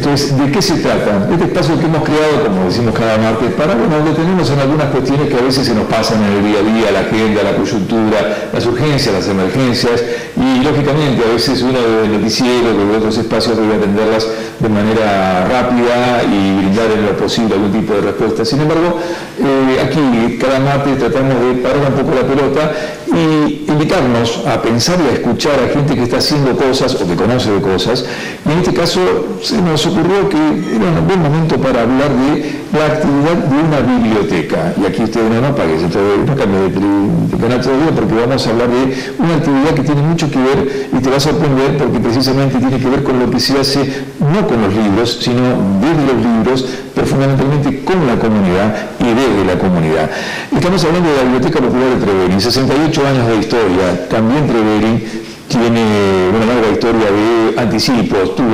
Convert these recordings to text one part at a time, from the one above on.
Entonces, ¿de qué se trata? Este espacio que hemos creado, como decimos cada martes, para detenernos en algunas cuestiones que a veces se nos pasan en el día a día, la agenda, la coyuntura, las urgencias, las emergencias, y lógicamente a veces uno de noticiero, de otros espacios debe atenderlas de manera rápida y brindar en lo posible algún tipo de respuesta. Sin embargo, aquí cada martes tratamos de parar un poco la pelota y invitarnos a pensar y a escuchar a gente que está haciendo cosas o que conoce de cosas. Y en este caso se nos ocurrió que era un buen momento para hablar de la actividad de una biblioteca. Y aquí ustedes no apaguen, no cambien de canal todavía, porque vamos a hablar de una actividad que tiene mucho que ver y te va a sorprender porque precisamente tiene que ver con lo que se hace no con los libros, sino desde los libros, pero fundamentalmente con la comunidad y desde la comunidad. Estamos hablando de la Biblioteca Popular de Trevelin, 68 años de historia. También Trevelin tiene una larga historia de anticipos. Tuvo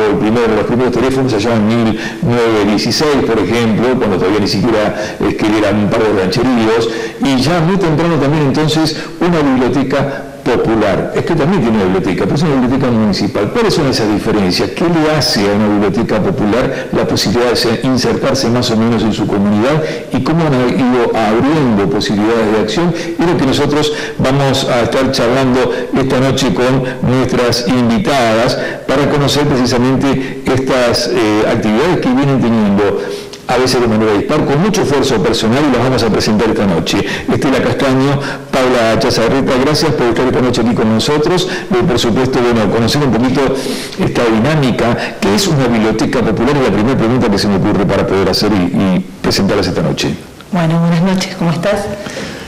los primeros teléfonos allá en 1916, por ejemplo, cuando todavía ni siquiera eran un par de rancheríos, y ya muy temprano también entonces una biblioteca popular. Es que también tiene una biblioteca, pero es una biblioteca municipal. ¿Cuáles son esas diferencias? ¿Qué le hace a una biblioteca popular la posibilidad de insertarse más o menos en su comunidad y cómo han ido abriendo posibilidades de acción? Es lo que nosotros vamos a estar charlando esta noche con nuestras invitadas para conocer precisamente estas actividades que vienen teniendo a veces de manera dispar, con mucho esfuerzo personal, y las vamos a presentar esta noche. Estela Castaño, Paula Chazarreta, gracias por estar esta noche aquí con nosotros. Por supuesto, conocer un poquito esta dinámica, que es una biblioteca popular, es la primera pregunta que se me ocurre para poder hacer y presentarlas esta noche. Bueno, buenas noches, ¿cómo estás?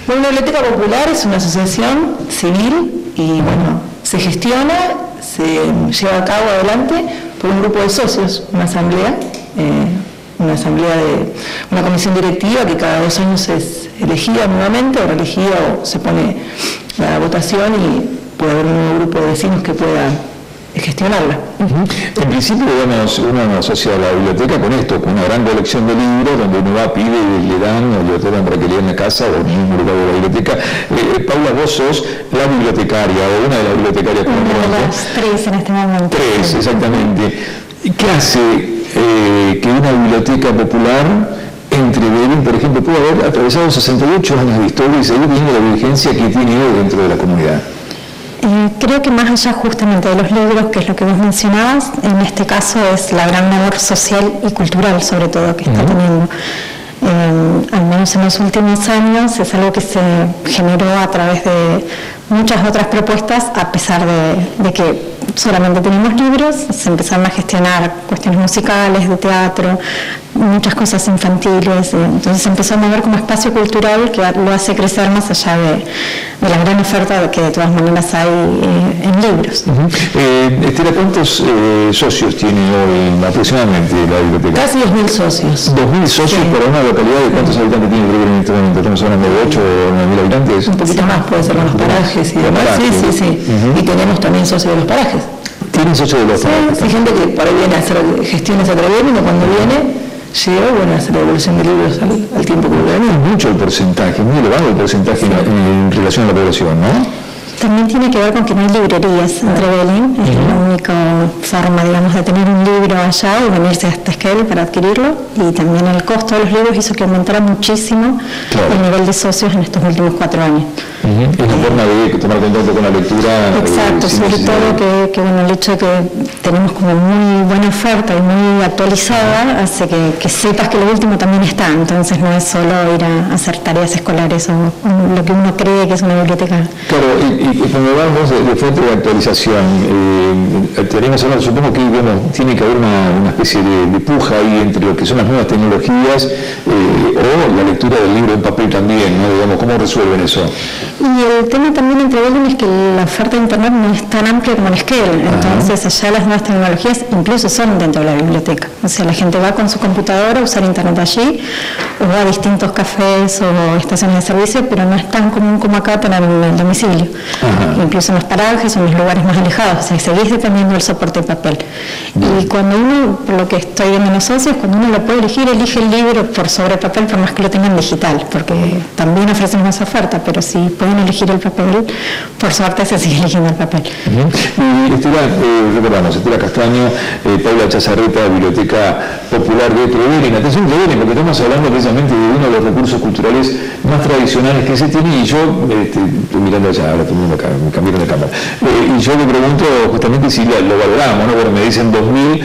Bueno, una biblioteca popular es una asociación civil y, se gestiona, se lleva a cabo adelante por un grupo de socios, una asamblea de una comisión directiva que cada 2 años es elegida nuevamente o reelegida o se pone la votación y puede haber un nuevo grupo de vecinos que pueda gestionarla. En principio, uno asocia a la biblioteca con esto, con una gran colección de libros donde uno va, pide y le dan o le otorgan para que lea en la casa o en un lugar de la biblioteca. Paula, vos sos la bibliotecaria o una de las bibliotecarias. Una de las 3 en este momento. 3, exactamente. ¿Qué hace que una biblioteca popular en Trevelin, por ejemplo, pueda haber atravesado 68 años de historia y seguir teniendo la vigencia que tiene hoy dentro de la comunidad? Creo que más allá justamente de los libros, que es lo que vos mencionabas, en este caso es la gran labor social y cultural sobre todo que está teniendo. Al menos en los últimos años es algo que se generó a través de muchas otras propuestas, a pesar de que solamente tenemos libros, se empezaron a gestionar cuestiones musicales, de teatro, muchas cosas infantiles, entonces se empezó a mover como espacio cultural que lo hace crecer más allá de la gran oferta que de todas maneras hay en libros. Estela, ¿cuántos socios tiene hoy aproximadamente la biblioteca? Casi 2.000 socios. 2.000 socios para una localidad de cuántos habitantes tiene Trevelin en este momento. Estamos hablando de 8 o 9.000 habitantes. Un poquito más, puede ser con los parajes y demás. Sí. Y tenemos también socios de los parajes. ¿Tienen socios de los parajes? Sí, hay gente que por ahí viene a hacer gestiones a Trevelin y cuando viene llega, hacer la devolución de libros al tiempo que viene. Es mucho el porcentaje, muy elevado el porcentaje en relación a la población, ¿no? También tiene que ver con que no hay librerías en Trevelin, es la única forma, digamos, de tener un libro allá o venirse hasta Esquel para adquirirlo, y también el costo de los libros hizo que aumentara muchísimo el nivel de socios en estos últimos 4 años. Es la forma de tomar contacto con la lectura. Exacto, sobre todo que el hecho de que tenemos como muy buena oferta y muy actualizada hace que sepas que lo último también está, entonces no es solo ir a hacer tareas escolares o lo que uno cree que es una biblioteca. Claro, y cuando hablamos de fuente de actualización, tenemos ahora, supongo que tiene que haber una especie de puja ahí entre lo que son las nuevas tecnologías o la lectura del libro en papel también, ¿no? Digamos, ¿cómo resuelven eso? Y el tema también en Trevelin es que la oferta de internet no es tan amplia como en Esquel, entonces allá las nuevas tecnologías incluso son dentro de la biblioteca, o sea, la gente va con su computadora a usar internet allí o va a distintos cafés o estaciones de servicio, pero no es tan común como acá tener en el domicilio. Incluso en los parajes o en los lugares más alejados, o sea, seguís dependiendo del soporte de papel. Y cuando uno, por lo que estoy viendo en los socios, cuando uno lo puede elegir, elige el libro por sobre papel, por más que lo tengan digital, porque también ofrecen más oferta, pero si pueden pueden elegir el papel, por suerte se sigue eligiendo el papel. Y recordamos, Estela Castaño, Paula Chazarreta, Biblioteca Popular de Trevelin. Atención Trevelin, porque estamos hablando precisamente de uno de los recursos culturales más tradicionales que se tiene, y yo, estoy mirando allá, ahora me cambiaron de cámara, y yo me pregunto justamente si lo valoramos, ¿no? Bueno, me dicen 2.000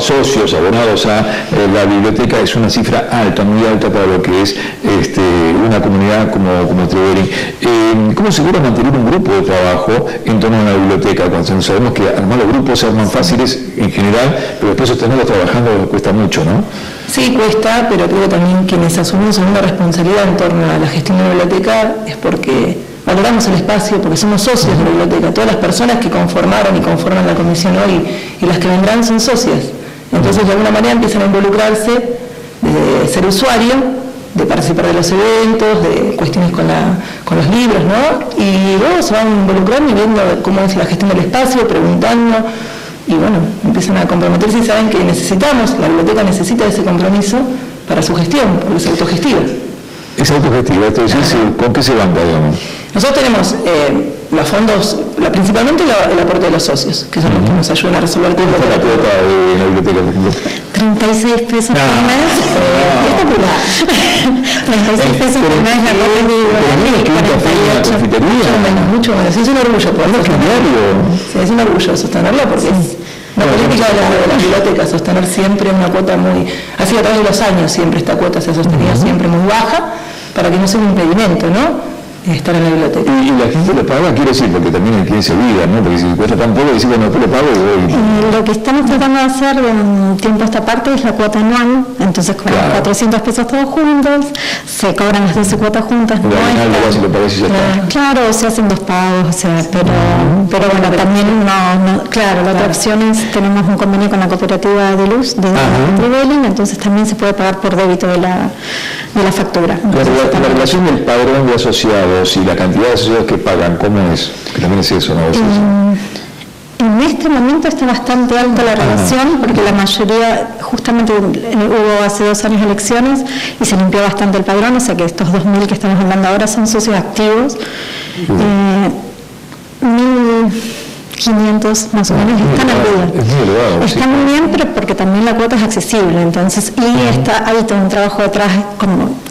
socios, abonados a la biblioteca, es una cifra alta, muy alta para lo que es una comunidad como Trevelin. ¿Cómo se logra mantener un grupo de trabajo en torno a una biblioteca? Cuando sabemos que armar los grupos se arman fáciles en general, pero después sostenerlos trabajando cuesta mucho, ¿no? Sí, cuesta, pero creo que también quienes asumimos una responsabilidad en torno a la gestión de la biblioteca es porque valoramos el espacio, porque somos socios de la biblioteca. Todas las personas que conformaron y conforman la comisión hoy y las que vendrán son socias. Entonces, de alguna manera empiezan a involucrarse de ser usuario, de participar de los eventos, de cuestiones con los libros, ¿no? Y luego se van involucrando y viendo cómo es la gestión del espacio, preguntando, y bueno, empiezan a comprometerse y saben que la biblioteca necesita ese compromiso para su gestión, porque es autogestiva. Es autogestiva, entonces, ¿con qué se banca, digamos? Nosotros tenemos los fondos, principalmente el aporte de los socios, que son los que nos ayudan a resolver todo. ¿Cuánto es la cuota de la biblioteca, por ejemplo? 36 pesos por mes. Es popular. 36 pesos por mes la cuota individual y 48. Mucho menos. Es un orgullo poder sostenerlo. Sí, es un orgullo sostenerlo porque es una política de la biblioteca, sostener siempre una cuota así a través de los años siempre esta cuota se ha sostenido siempre muy baja, para que no sea un impedimento, ¿no? Estar en la biblioteca. Y la gente lo paga, quiero decir, porque también hay quien se olvida, ¿no? Porque si cuesta tan poco, decir, bueno, después lo pago y voy. Lo que estamos tratando de hacer de un tiempo a esta parte es la cuota anual, entonces cobramos 400 pesos todos juntos, se cobran las 12 cuotas juntas. Claro, se hacen 2 pagos, o sea, pero bueno, también claro, la otra opción es, tenemos un convenio con la cooperativa de luz de Trevelin, entonces también se puede pagar por débito de la factura. La relación del padrón de asociados y la cantidad de asociados que pagan, ¿cómo es? Que también es eso, ¿no? En este momento está bastante alta la relación, porque la mayoría, justamente hubo hace 2 años elecciones y se limpió bastante el padrón, o sea que estos 2.000 que estamos hablando ahora son socios activos. 1.500 más o menos están al día. Está muy bien, pero porque también la cuota es accesible, entonces, y hay todo un trabajo detrás como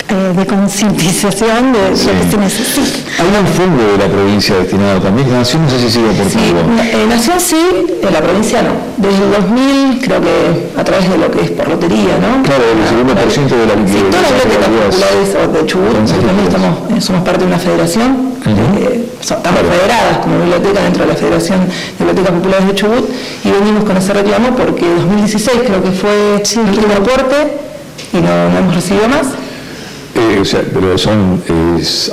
de concientización de lo que se necesita. ¿Hay un fondo de la provincia destinado también? Nación no sé si sigue por Nación sí, en la provincia no. Desde el 2000 creo que a través de lo que es por lotería, ¿no? Claro, el 1% de la sí, todas las bibliotecas populares de Chubut, también somos parte de una federación, estamos federadas como biblioteca dentro de la Federación de Bibliotecas Populares de Chubut, y venimos con ese reclamo porque 2016 creo que fue el último aporte y no hemos recibido más. Pero es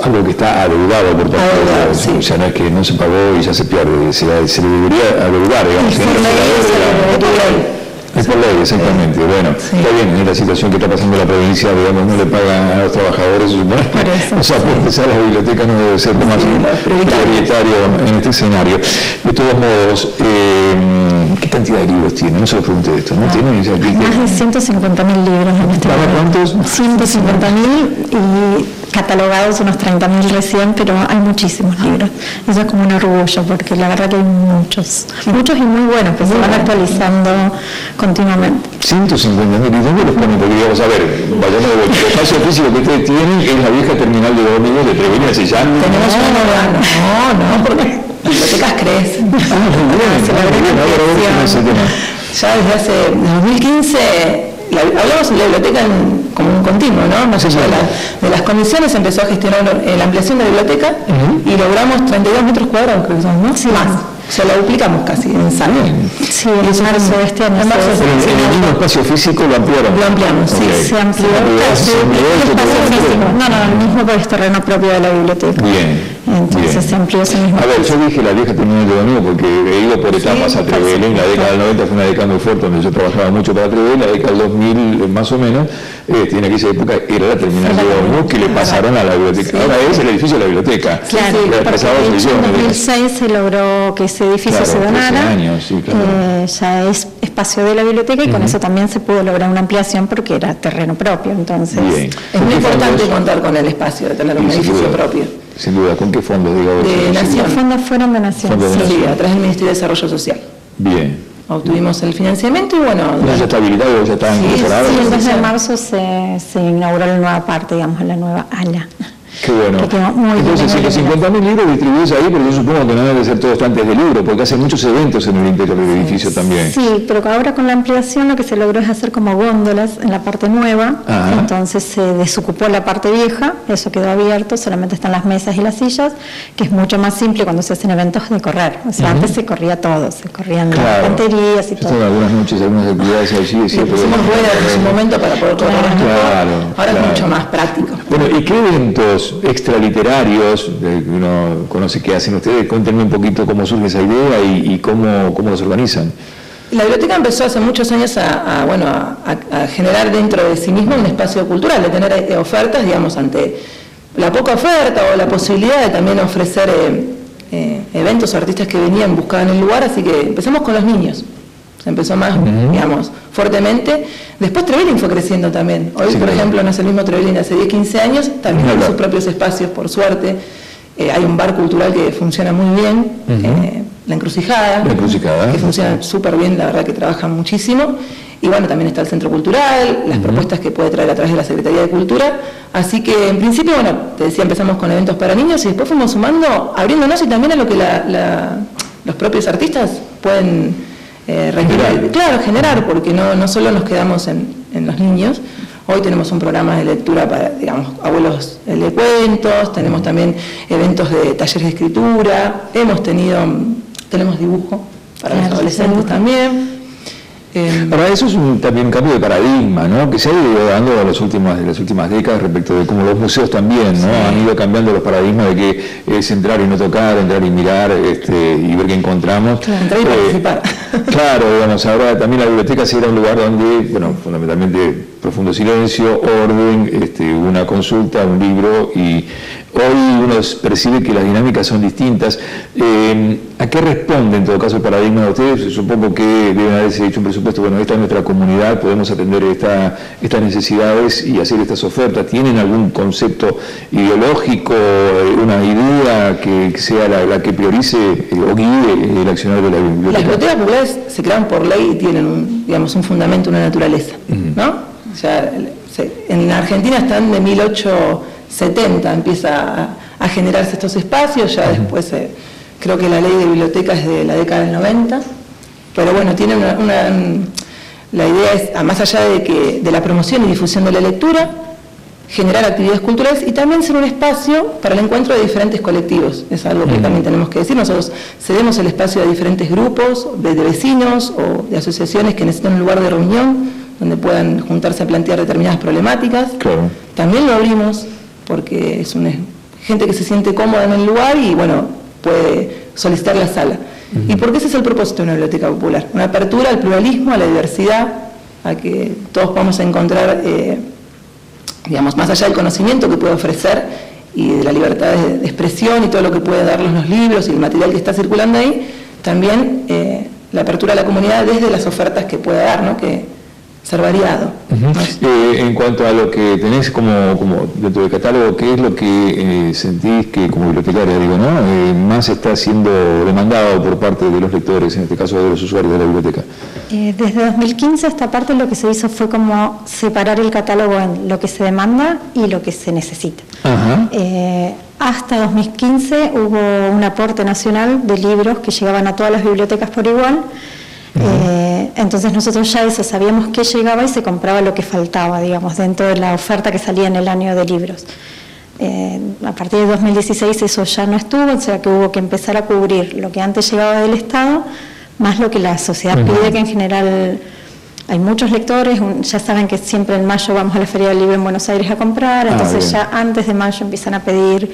algo que está adeudado por parte de la, sí. O sea, no es que no se pagó y ya se pierde, se le debería adeudar, digamos. Es por ley, exactamente. Bueno, está bien, en la situación que está pasando la provincia, digamos, no le pagan a los trabajadores, los aportes a la biblioteca no debe ser lo más prioritario en este escenario. De todos modos, ¿qué cantidad de libros tiene? No se lo pregunté esto, ¿no? ¿Tiene más de 150.000 libros en este momento. ¿Cuántos? 150.000 y catalogados unos 30.000 recién, pero hay muchísimos libros. Eso es como un orgullo, porque la verdad que hay muchos y muy buenos, que se van actualizando continuamente. 150.000, ¿y dónde los ponen? Porque digamos, a ver, vayamos de vuelta. El espacio físico que ustedes tienen es la vieja terminal de ómnibus de Trevelin, así ya. Tenemos no, porque las bibliotecas crecen. Ya desde hace 2015 hablamos de la biblioteca como un continuo, ¿no? Más allá de las comisiones empezó a gestionar la ampliación de la biblioteca y logramos 32 metros cuadrados, creo que son, ¿no? Sí, más. O sea, lo duplicamos casi en salud. Sí, en marzo de este año. En el mismo espacio físico lo ampliaron. Lo ampliamos, sí. Se amplió casi el espacio físico. No, el mismo por el terreno propio de la biblioteca. Bien. Entonces se amplió ese mismo. A ver, yo dije la vieja terminal de ómnibus porque he ido por etapas a Trevelin. La década del 90 fue una década muy fuerte donde yo trabajaba mucho para Trevelin. La década del 2000 más o menos, en aquella época era la terminal de ómnibus que le pasaron a la biblioteca. Ahora es el edificio de la biblioteca. Claro, en 2006 se logró que ese edificio se donara. Años, sí, claro. Ya es espacio de la biblioteca y con eso también se pudo lograr una ampliación porque era terreno propio. Entonces, es muy importante contar con el espacio de tener un edificio propio. Sin duda, ¿con qué fondos? De Nación. Los fondos fueron de Nación. Sí, a través del Ministerio de Desarrollo Social. Bien. Obtuvimos el financiamiento y bueno... ¿Ya está habilitado o ya está incorporado? Sí, el 2 de marzo se inauguró la nueva parte, digamos, la nueva ala. Qué bueno. Entonces, 150.000 libros distribuidos ahí, pero yo supongo que no deben ser todos estantes de libros, porque hacen muchos eventos en el interior del edificio también. Sí, pero ahora con la ampliación lo que se logró es hacer como góndolas en la parte nueva. Entonces se desocupó la parte vieja, eso quedó abierto, solamente están las mesas y las sillas, que es mucho más simple cuando se hacen eventos de correr. O sea, antes se corría todo, se corrían las canterías y todo. Algunas noches, algunas actividades allí. Le pusimos ruedas en su momento para poder correr. Ahora es mucho más práctico. Bueno, ¿y qué eventos extraliterarios que uno conoce que hacen ustedes? Cuéntenme un poquito cómo surge esa idea y cómo los organizan. La biblioteca empezó hace muchos años a generar dentro de sí misma un espacio cultural, de tener ofertas, digamos, ante la poca oferta o la posibilidad de también ofrecer eventos o artistas que venían, buscaban el lugar, así que empezamos con los niños. Se empezó más, digamos, fuertemente. Después Trevelin fue creciendo también. Hoy, por ejemplo, no es el mismo Trevelin de hace 10, 15 años, también tiene sus propios espacios, por suerte. Hay un bar cultural que funciona muy bien, La Encrucijada, que funciona súper bien, la verdad que trabajan muchísimo. Y bueno, también está el Centro Cultural, las propuestas que puede traer a través de la Secretaría de Cultura. Así que, en principio, bueno, te decía, empezamos con eventos para niños y después fuimos sumando, abriéndonos y también a lo que los propios artistas pueden generar, porque no solo nos quedamos en los niños. Hoy tenemos un programa de lectura para, digamos, abuelos de cuentos, tenemos también eventos de talleres de escritura, tenemos dibujo para los adolescentes también. Para eso es también un cambio de paradigma, ¿no? Que se ha ido dando en las últimas décadas respecto de cómo los museos también, ¿no? Han ido cambiando los paradigmas de que es entrar y no tocar, entrar y mirar y ver qué encontramos. Entrar y participar. Claro, digamos, ahora también la biblioteca será un lugar donde, bueno, fundamentalmente profundo silencio, orden, una consulta, un libro, y hoy uno percibe que las dinámicas son distintas. ¿A qué responde en todo caso el paradigma de ustedes? Supongo que deben haberse hecho un presupuesto, bueno, esta es nuestra comunidad, podemos atender estas necesidades y hacer estas ofertas. ¿Tienen algún concepto ideológico, una idea que sea la que priorice o guíe el accionar de la biblioteca? Las bibliotecas populares se crean por ley y tienen un fundamento, una naturaleza, ¿no? O sea, en Argentina están de 1870, empieza a generarse estos espacios, ya después creo que la ley de bibliotecas es de la década del 90, pero bueno, tiene la idea es, más allá de la promoción y difusión de la lectura, generar actividades culturales y también ser un espacio para el encuentro de diferentes colectivos. Es algo que también tenemos que decir. Nosotros cedemos el espacio a diferentes grupos de vecinos o de asociaciones que necesitan un lugar de reunión donde puedan juntarse a plantear determinadas problemáticas. Claro. También lo abrimos porque es gente que se siente cómoda en el lugar y bueno, puede solicitar la sala. Y porque ese es el propósito de una biblioteca popular, una apertura al pluralismo, a la diversidad, a que todos podamos encontrar, digamos, más allá del conocimiento que puede ofrecer y de la libertad de expresión y todo lo que puede darnos los libros y el material que está circulando ahí, también la apertura a la comunidad desde las ofertas que pueda dar, ¿no? Que ser variado. En cuanto a lo que tenés como dentro del catálogo, ¿qué es lo que sentís que como bibliotecaria, digo, ¿no? Más está siendo demandado por parte de los lectores, en este caso de los usuarios de la biblioteca? Desde 2015 esta parte lo que se hizo fue como separar el catálogo en lo que se demanda y lo que se necesita. Hasta 2015 hubo un aporte nacional de libros que llegaban a todas las bibliotecas por igual. Entonces nosotros ya sabíamos que llegaba y se compraba lo que faltaba, digamos, dentro de la oferta que salía en el año de libros. A partir de 2016 eso ya no estuvo, o sea que hubo que empezar a cubrir lo que antes llegaba del Estado, más lo que la sociedad pide, que en general hay muchos lectores, ya saben que siempre en mayo vamos a la Feria del Libro en Buenos Aires a comprar, entonces ya antes de mayo empiezan a pedir,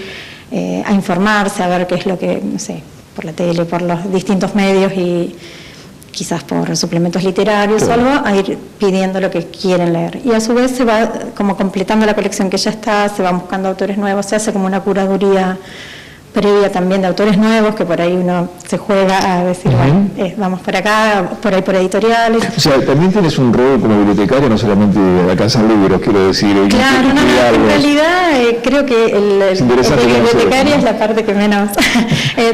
a informarse, a ver qué es lo que, no sé, por la tele, por los distintos medios y quizás por suplementos literarios o algo, a ir pidiendo lo que quieren leer. Y a su vez se va como completando la colección que ya está, se van buscando autores nuevos, se hace como una curaduría previa también de autores nuevos, que por ahí uno se juega a decir, bueno, vamos por acá, por ahí por editoriales. O sea, también tienes un rol como bibliotecaria, no solamente alcanzar libros, quiero decir. Claro, en realidad creo que el bibliotecaria es la parte que menos.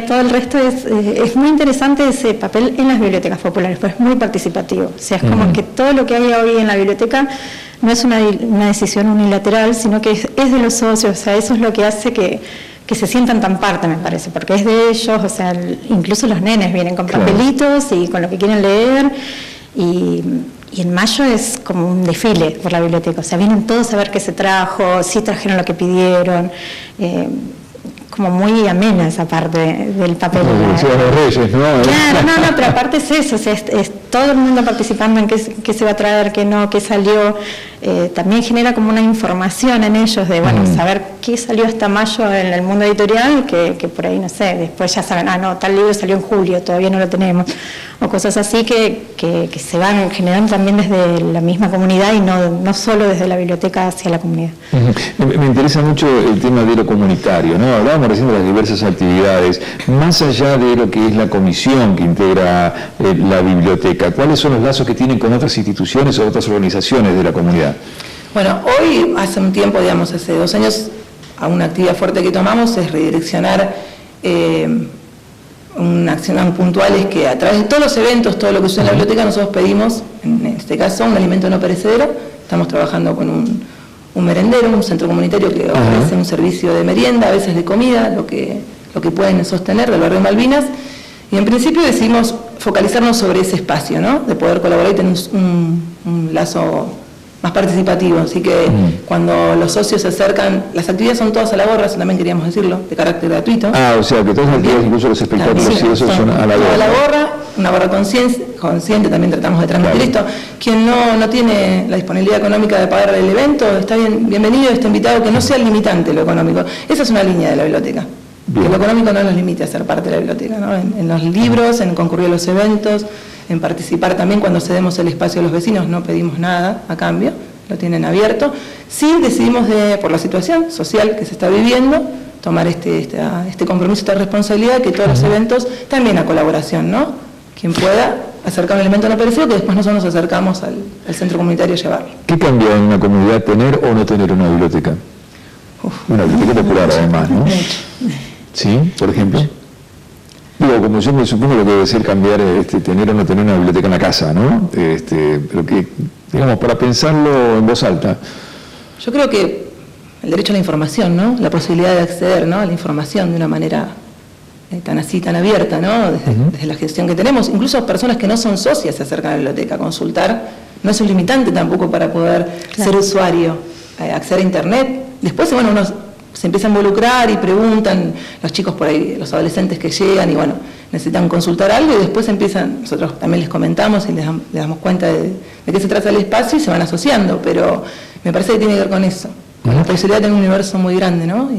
Todo el resto es muy interesante ese papel en las bibliotecas populares, pues es muy participativo. O sea, es como que todo lo que hay hoy en la biblioteca no es una decisión unilateral, sino que es de los socios. O sea, eso es lo que hace que se sientan tan parte, me parece, porque es de ellos. O sea, incluso los nenes vienen con papelitos y con lo que quieren leer, y en mayo es como un desfile por la biblioteca. O sea, vienen todos a ver qué se trajo, si trajeron lo que pidieron. Como muy amena esa parte del papel. Los Reyes, ¿no? Claro, pero aparte es eso, o sea, es todo el mundo participando en qué se va a traer, qué no, qué salió. También genera como una información en ellos de, bueno, saber qué salió hasta mayo en el mundo editorial, que por ahí, no sé, después ya saben, tal libro salió en julio, todavía no lo tenemos, o cosas así que se van generando también desde la misma comunidad y no solo desde la biblioteca hacia la comunidad. Me interesa mucho el tema de lo comunitario, ¿no? Hablábamos recién de las diversas actividades, más allá de lo que es la comisión que integra la biblioteca, ¿cuáles son los lazos que tienen con otras instituciones o otras organizaciones de la comunidad? Bueno, hoy, hace un tiempo, digamos, hace 2 años, una actividad fuerte que tomamos es redireccionar una acción puntual, es que a través de todos los eventos, todo lo que sucede en la biblioteca, nosotros pedimos, en este caso, un alimento no perecedero. Estamos trabajando con un merendero, un centro comunitario que ofrece un servicio de merienda, a veces de comida, lo que pueden sostener del barrio Malvinas, y en principio decidimos focalizarnos sobre ese espacio, ¿no? De poder colaborar y tener un lazo más participativo. Así que cuando los socios se acercan, las actividades son todas a la gorra, eso también queríamos decirlo, de carácter gratuito. O sea que todas las actividades, incluso los espectáculos, y eso son a la gorra. A la gorra, una gorra consciente, también tratamos de transmitir esto. Quien no tiene la disponibilidad económica de pagar el evento, está bienvenido, está invitado, que no sea el limitante lo económico. Esa es una línea de la biblioteca. Bien. Que lo económico no nos limite a ser parte de la biblioteca, ¿no? En los libros, en concurrir a los eventos, en participar también cuando cedemos el espacio a los vecinos, no pedimos nada a cambio, lo tienen abierto. Sí decidimos, por la situación social que se está viviendo, tomar este compromiso, esta responsabilidad, que todos los eventos, también a colaboración, ¿no? Quien pueda acercar un elemento no perecedero, que después nosotros nos acercamos al centro comunitario a llevarlo. ¿Qué cambia en una comunidad tener o no tener una biblioteca? Una biblioteca popular, además, ¿no? ¿Sí? Por ejemplo. Digo, como yo me supongo lo que debe ser cambiar tener o no tener una biblioteca en la casa, ¿no? Pero que, digamos, para pensarlo en voz alta. Yo creo que el derecho a la información, ¿no? La posibilidad de acceder, ¿no?, a la información de una manera tan abierta, ¿no? Desde la gestión que tenemos. Incluso personas que no son socias se acercan a la biblioteca a consultar. No es un limitante tampoco para poder ser usuario, acceder a internet. Después, bueno, uno se empieza a involucrar y preguntan, los chicos por ahí, los adolescentes que llegan y bueno, necesitan consultar algo, y después nosotros también les comentamos y les damos cuenta de qué se trata el espacio y se van asociando, pero me parece que tiene que ver con eso, con la posibilidad de tener un universo muy grande, ¿no?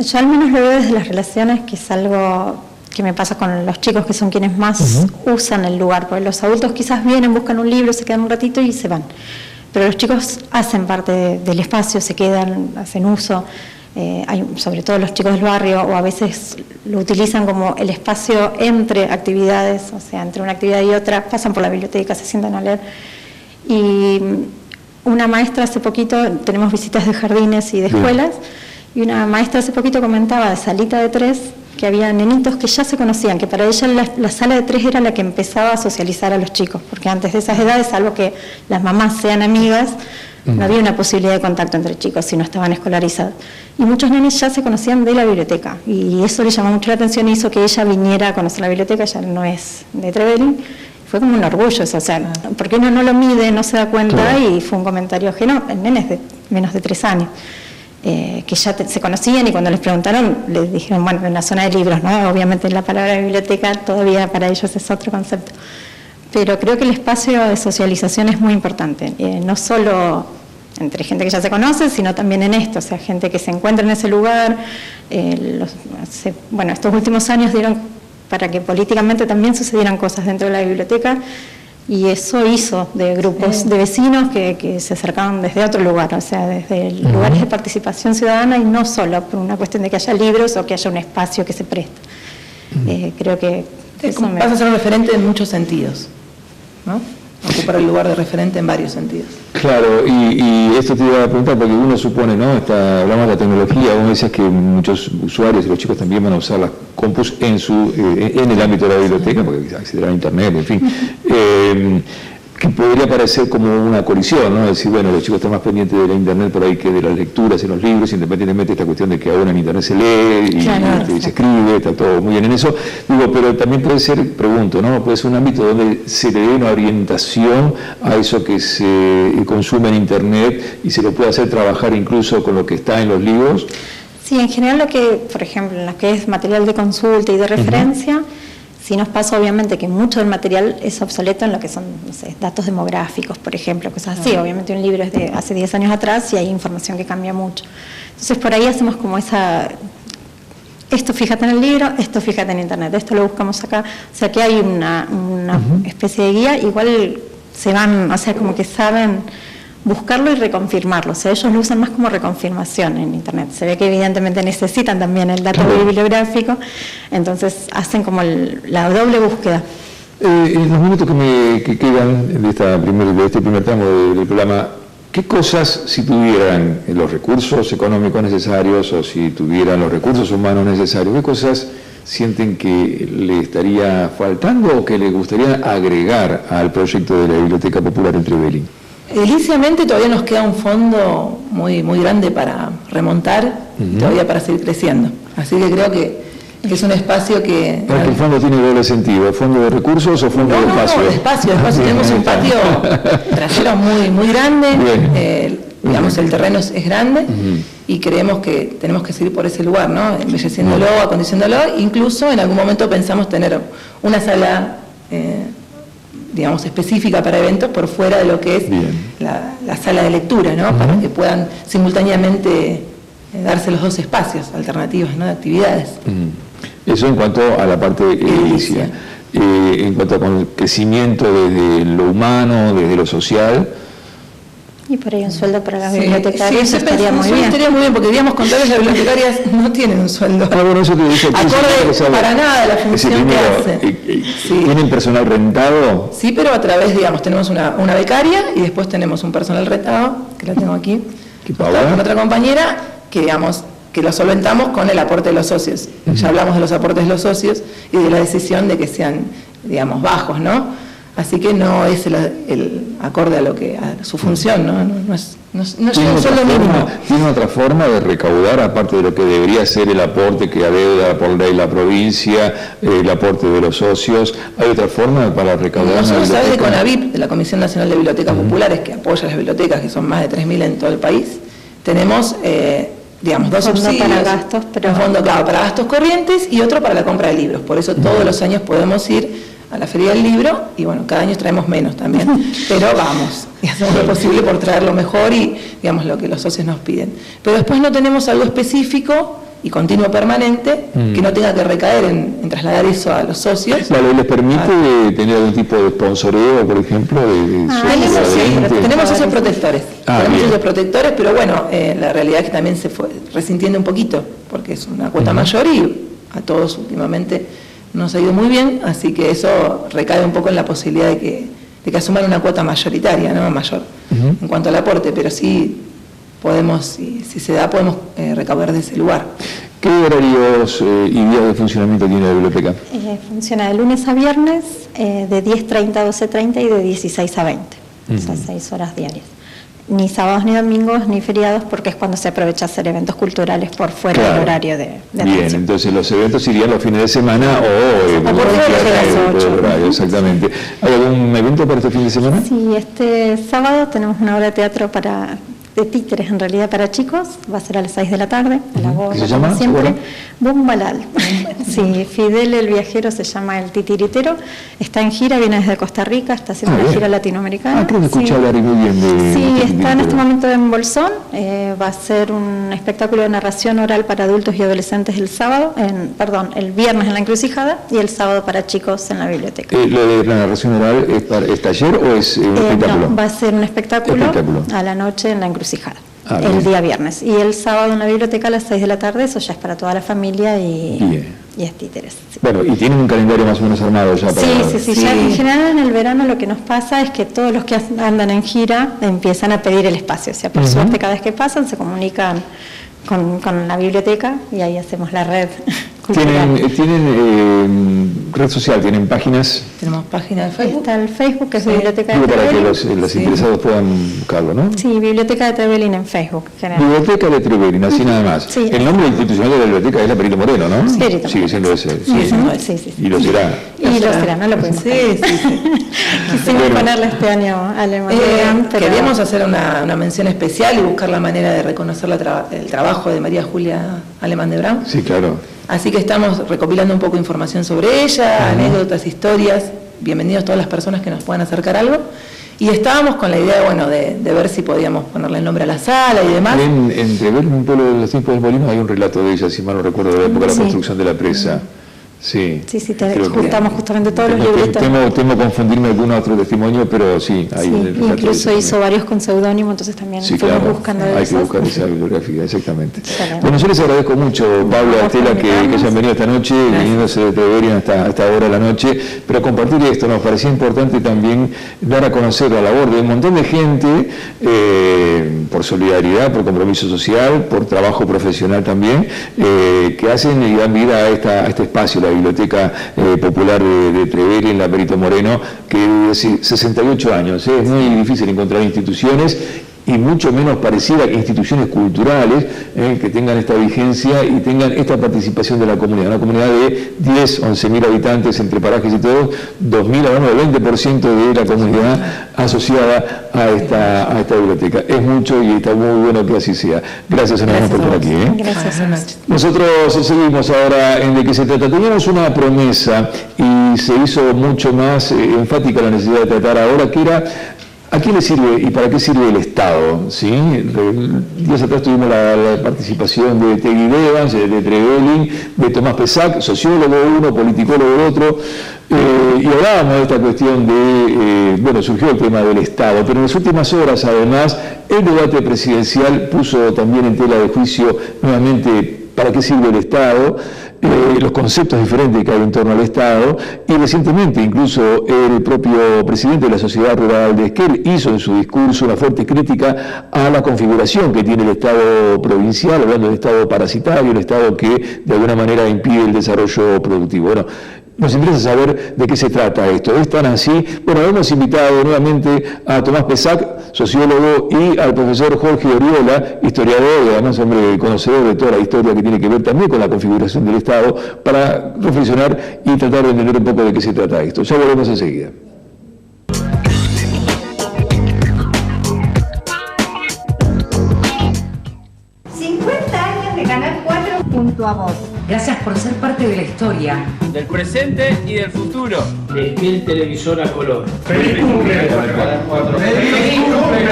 Yo al menos lo veo desde las relaciones, que es algo que me pasa con los chicos, que son quienes más usan el lugar, porque los adultos quizás vienen, buscan un libro, se quedan un ratito y se van. Pero los chicos hacen parte del espacio, se quedan, hacen uso, sobre todo los chicos del barrio, o a veces lo utilizan como el espacio entre actividades, o sea, entre una actividad y otra, pasan por la biblioteca, se sientan a leer. Y una maestra hace poquito, tenemos visitas de jardines y de escuelas, y una maestra hace poquito comentaba de salita de 3, que había nenitos que ya se conocían, que para ella la sala de 3 era la que empezaba a socializar a los chicos, porque antes de esas edades, salvo que las mamás sean amigas, no había una posibilidad de contacto entre chicos si no estaban escolarizados. Y muchos nenes ya se conocían de la biblioteca, y eso le llamó mucho la atención y hizo que ella viniera a conocer la biblioteca. Ella no es de Trevelin, fue como un orgullo eso, o sea, ¿por qué no lo mide, no se da cuenta? Claro. Y fue un comentario ajeno en nenes de menos de 3 años. Que ya se conocían, y cuando les preguntaron, les dijeron, bueno, en la zona de libros, ¿no? Obviamente la palabra biblioteca todavía para ellos es otro concepto. Pero creo que el espacio de socialización es muy importante, no solo entre gente que ya se conoce, sino también en esto, o sea, gente que se encuentra en ese lugar. Estos últimos años dieron para que políticamente también sucedieran cosas dentro de la biblioteca, Y eso hizo de grupos de vecinos que se acercaban desde otro lugar, o sea, desde lugares de participación ciudadana y no solo por una cuestión de que haya libros o que haya un espacio que se presta. Creo que vas a ser referente en muchos sentidos, ¿no? Ocupar el lugar de referente en varios sentidos. Claro, y esto te iba a preguntar porque uno supone, ¿no? Hablamos de la tecnología, uno decía que muchos usuarios y los chicos también van a usar las compus en el ámbito de la biblioteca, porque accederán a internet, en fin. Que podría parecer como una colisión, ¿no? Decir, bueno, los chicos están más pendientes de la internet por ahí que de las lecturas y los libros, independientemente de esta cuestión de que ahora en internet se lee y se escribe, está todo muy bien en eso. Digo, pero también puede ser, pregunto, ¿no? Puede ser un ámbito donde se le dé una orientación a eso que se consume en internet y se lo puede hacer trabajar incluso con lo que está en los libros. Sí, en general lo que, por ejemplo, en lo que es material de consulta y de referencia, sí nos pasa obviamente que mucho del material es obsoleto en lo que son, no sé, datos demográficos, por ejemplo, cosas así. Obviamente un libro es de hace 10 años atrás y hay información que cambia mucho. Entonces por ahí hacemos como esto fíjate en el libro, esto fíjate en internet, esto lo buscamos acá. O sea que hay una especie de guía, igual se van, o sea, como que saben buscarlo y reconfirmarlo. O sea, ellos lo usan más como reconfirmación en internet. Se ve que evidentemente necesitan también el dato bibliográfico, entonces hacen como la doble búsqueda. En los minutos que quedan de este primer tramo del programa, ¿qué cosas, si tuvieran los recursos económicos necesarios o si tuvieran los recursos humanos necesarios, qué cosas sienten que le estaría faltando o que le gustaría agregar al proyecto de la Biblioteca Popular Entrevelli? Ediliciamente todavía nos queda un fondo muy, muy grande para remontar y todavía para seguir creciendo. Así que creo que es un espacio que... Para que el fondo tiene doble sentido, ¿fondo de recursos o fondo de espacio? No, de espacio. Tenemos un patio trasero muy, muy grande, digamos, el terreno es grande y creemos que tenemos que seguir por ese lugar, ¿no? Embelleciéndolo, acondicionándolo. Incluso en algún momento pensamos tener una sala... digamos, específica para eventos por fuera de lo que es la sala de lectura, ¿no? Para que puedan simultáneamente darse los dos espacios alternativos, ¿no? De actividades. Eso en cuanto a la parte edilicia. En cuanto al crecimiento desde lo humano, desde lo social. Y por ahí un sueldo para las bibliotecarias estaría muy bien. Estaría muy bien, porque digamos, contables las bibliotecarias no tienen un sueldo. Bueno, eso te dice, acorde para nada a la función que hacen. ¿Tienen personal rentado? Sí, pero a través, digamos, tenemos una becaria y después tenemos un personal rentado, que la tengo aquí, con otra compañera, que digamos, que lo solventamos con el aporte de los socios. Ya hablamos de los aportes de los socios y de la decisión de que sean, digamos, bajos, ¿no? Así que no es el acorde a su función, ¿no? No es un sueldo mínimo. ¿Tiene otra forma de recaudar, aparte de lo que debería ser el aporte que adeuda por ley la provincia, el aporte de los socios? ¿Hay otra forma para recaudar? Nosotros, sabes, de CONAVIP, de la Comisión Nacional de Bibliotecas Populares, que apoya las bibliotecas, que son más de 3.000 en todo el país, tenemos... digamos, dos subsidios, para gastos, pero... un fondo, claro, para gastos corrientes y otro para la compra de libros. Por eso todos los años podemos ir a la Feria del Libro y bueno, cada año traemos menos también, pero vamos, y hacemos lo posible por traer lo mejor y digamos lo que los socios nos piden. Pero después no tenemos algo específico y continuo permanente que no tenga que recaer en trasladar eso a los socios. ¿La ley les permite tener algún tipo de sponsoreo, por ejemplo? Tenemos socios protectores. Tenemos socios protectores, pero bueno, la realidad es que también se fue resintiendo un poquito, porque es una cuota mayor y a todos últimamente nos ha ido muy bien, así que eso recae un poco en la posibilidad de que asuman una cuota mayoritaria, ¿no? Mayor en cuanto al aporte, pero sí podemos, si se da, podemos recaudar de ese lugar. ¿Qué horarios y días de funcionamiento tiene la biblioteca? Funciona de lunes a viernes, de 10:30 a 12:30 y de 16 a 20, o sea, 6 horas diarias. Ni sábados, ni domingos, ni feriados, porque es cuando se aprovecha hacer eventos culturales por fuera del horario de Bien, atención. Entonces los eventos irían los fines de semana o por fuera de las 8. Horario, exactamente. ¿Hay algún evento para este fin de semana? Sí, este sábado tenemos una obra de teatro para de títeres en realidad para chicos, va a ser a las 6 de la tarde, a la ¿Qué se llama? siempre. Bumbalal. Sí, Fidel el viajero se llama el titiritero, está en gira, viene desde Costa Rica, está haciendo una gira latinoamericana. Creo que escuché hablar muy bien de... Sí, está en este momento en Bolsón, va a ser un espectáculo de narración oral para adultos y adolescentes el viernes en la Encrucijada y el sábado para chicos en la biblioteca. ¿Lo de la narración oral es taller o es un espectáculo? No, va a ser un espectáculo a la noche en la Encrucijada, el día viernes. Y el sábado en la biblioteca a las 6 de la tarde, eso ya es para toda la familia y es títeres. Sí. Bueno, y tienen un calendario más o menos armado ya para... Sí. Ya en general en el verano lo que nos pasa es que todos los que andan en gira empiezan a pedir el espacio. O sea, por suerte cada vez que pasan se comunican con la biblioteca y ahí hacemos la red. ¿Tienen red social? ¿Tienen páginas? Tenemos página de Facebook. Está el Facebook, que es Biblioteca de Para que Trevelin. los interesados puedan buscarlo, ¿no? Sí, Biblioteca de Trevelin en Facebook. Biblioteca de Trevelin, así nada más. Sí. El nombre institucional de la biblioteca es la Perito Moreno, ¿no? Sí, Perito. Sigue siendo ese. Sí. Y lo será. Y lo será, no lo pueden. Sí. Quisimos ponerle este año alemán. Queríamos hacer una mención especial y buscar la manera de reconocer el trabajo de María Julia Alemán de Brown. Sí, claro. Así que estamos recopilando un poco de información sobre ella, anécdotas, historias. Bienvenidos todas las personas que nos puedan acercar algo. Y estábamos con la idea, de ver si podíamos ponerle el nombre a la sala y demás. En Trevelin, un pueblo de los tiempos del Molino, hay un relato de ella, si mal no recuerdo, de la época de la construcción de la presa. Sí, juntamos justamente todos los libretos. Temo confundirme algún otro testimonio, pero sí. Hay incluso hizo varios con seudónimo, entonces también fuimos buscando de hay que buscar esa bibliografía, exactamente. Excelente. Bueno, yo les agradezco mucho, Pablo, a Estela, que hayan venido esta noche, viniéndose de Trevelin hasta esta hora de la noche, pero compartir esto nos parecía importante también dar a conocer la labor de un montón de gente, por solidaridad, por compromiso social, por trabajo profesional también, que hacen y dan vida a este espacio, la Biblioteca Popular de Trevelin, la Perito Moreno, que hace 68 años. Es muy difícil encontrar instituciones y mucho menos parecida a instituciones culturales que tengan esta vigencia y tengan esta participación de la comunidad. Una comunidad de 10, 11.000 habitantes entre parajes y todos, 2.000, hablamos del 20% de la comunidad asociada a esta biblioteca. Es mucho y está muy bueno que así sea. Gracias por estar aquí. Gracias. Nosotros seguimos ahora en de qué se trata. Teníamos una promesa y se hizo mucho más enfática la necesidad de tratar ahora, que era ¿a quién le sirve y para qué sirve el Estado? ¿Sí? Días atrás tuvimos la participación de Tegui Devans, de Trevelin, de Tomás Pesac, sociólogo uno, politicólogo el otro, y hablábamos de esta cuestión de, surgió el tema del Estado, pero en las últimas horas, además, el debate presidencial puso también en tela de juicio nuevamente para qué sirve el Estado, los conceptos diferentes que hay en torno al Estado, y recientemente incluso el propio presidente de la Sociedad Rural de Esquel hizo en su discurso una fuerte crítica a la configuración que tiene el Estado provincial, hablando del Estado parasitario, el Estado que de alguna manera impide el desarrollo productivo. Bueno, nos interesa saber de qué se trata esto. ¿Es tan así? Bueno, hemos invitado nuevamente a Tomás Pesac, sociólogo, y al profesor Jorge Oriola, historiador y además hombre conocedor de toda la historia que tiene que ver también con la configuración del Estado, para reflexionar y tratar de entender un poco de qué se trata esto. Ya volvemos enseguida. Junto a vos. Gracias por ser parte de la historia, del presente y del futuro. De Esquel Televisor a Color. ¡Feliz cumple! ¡Feliz cumple!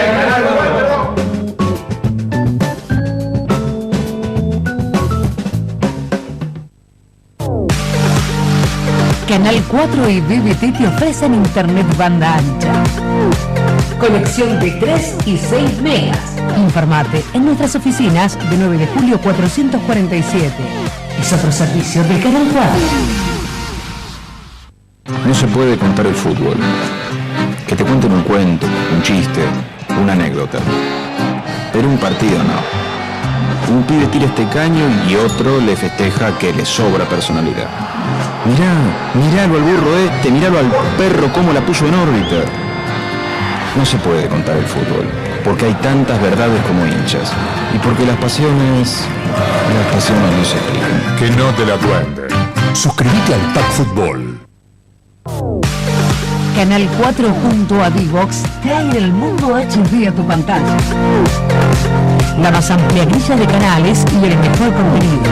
Canal 4 y BBT te ofrecen internet banda ancha. Conexión de 3 y 6 megas. Informate en nuestras oficinas de 9 de julio 447. Es otro servicio de Canal 4. No se puede contar el fútbol. Que te cuenten un cuento, un chiste, una anécdota. Pero un partido no. Un pibe tira este caño y otro le festeja que le sobra personalidad. Miralo al burro este, miralo al perro cómo la puso en órbita. No se puede contar el fútbol, porque hay tantas verdades como hinchas, y porque las pasiones no se explican. Que no te la cuenten. Suscríbete al Pack Fútbol. Canal 4 junto a Divox trae el mundo HD a tu pantalla. La más amplia grilla de canales y el mejor contenido.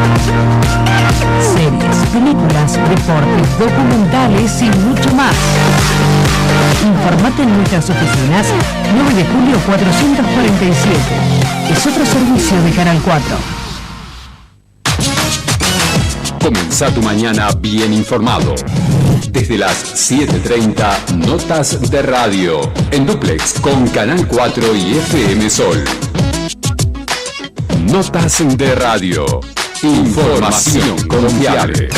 Series, películas, deportes, documentales y mucho más. Informate en nuestras oficinas 9 de julio 447. Es otro servicio de Canal 4. Comenzá tu mañana bien informado. Desde las 7:30, Notas de Radio, en dúplex con Canal 4 y FM Sol. Notas de Radio. Información confiable.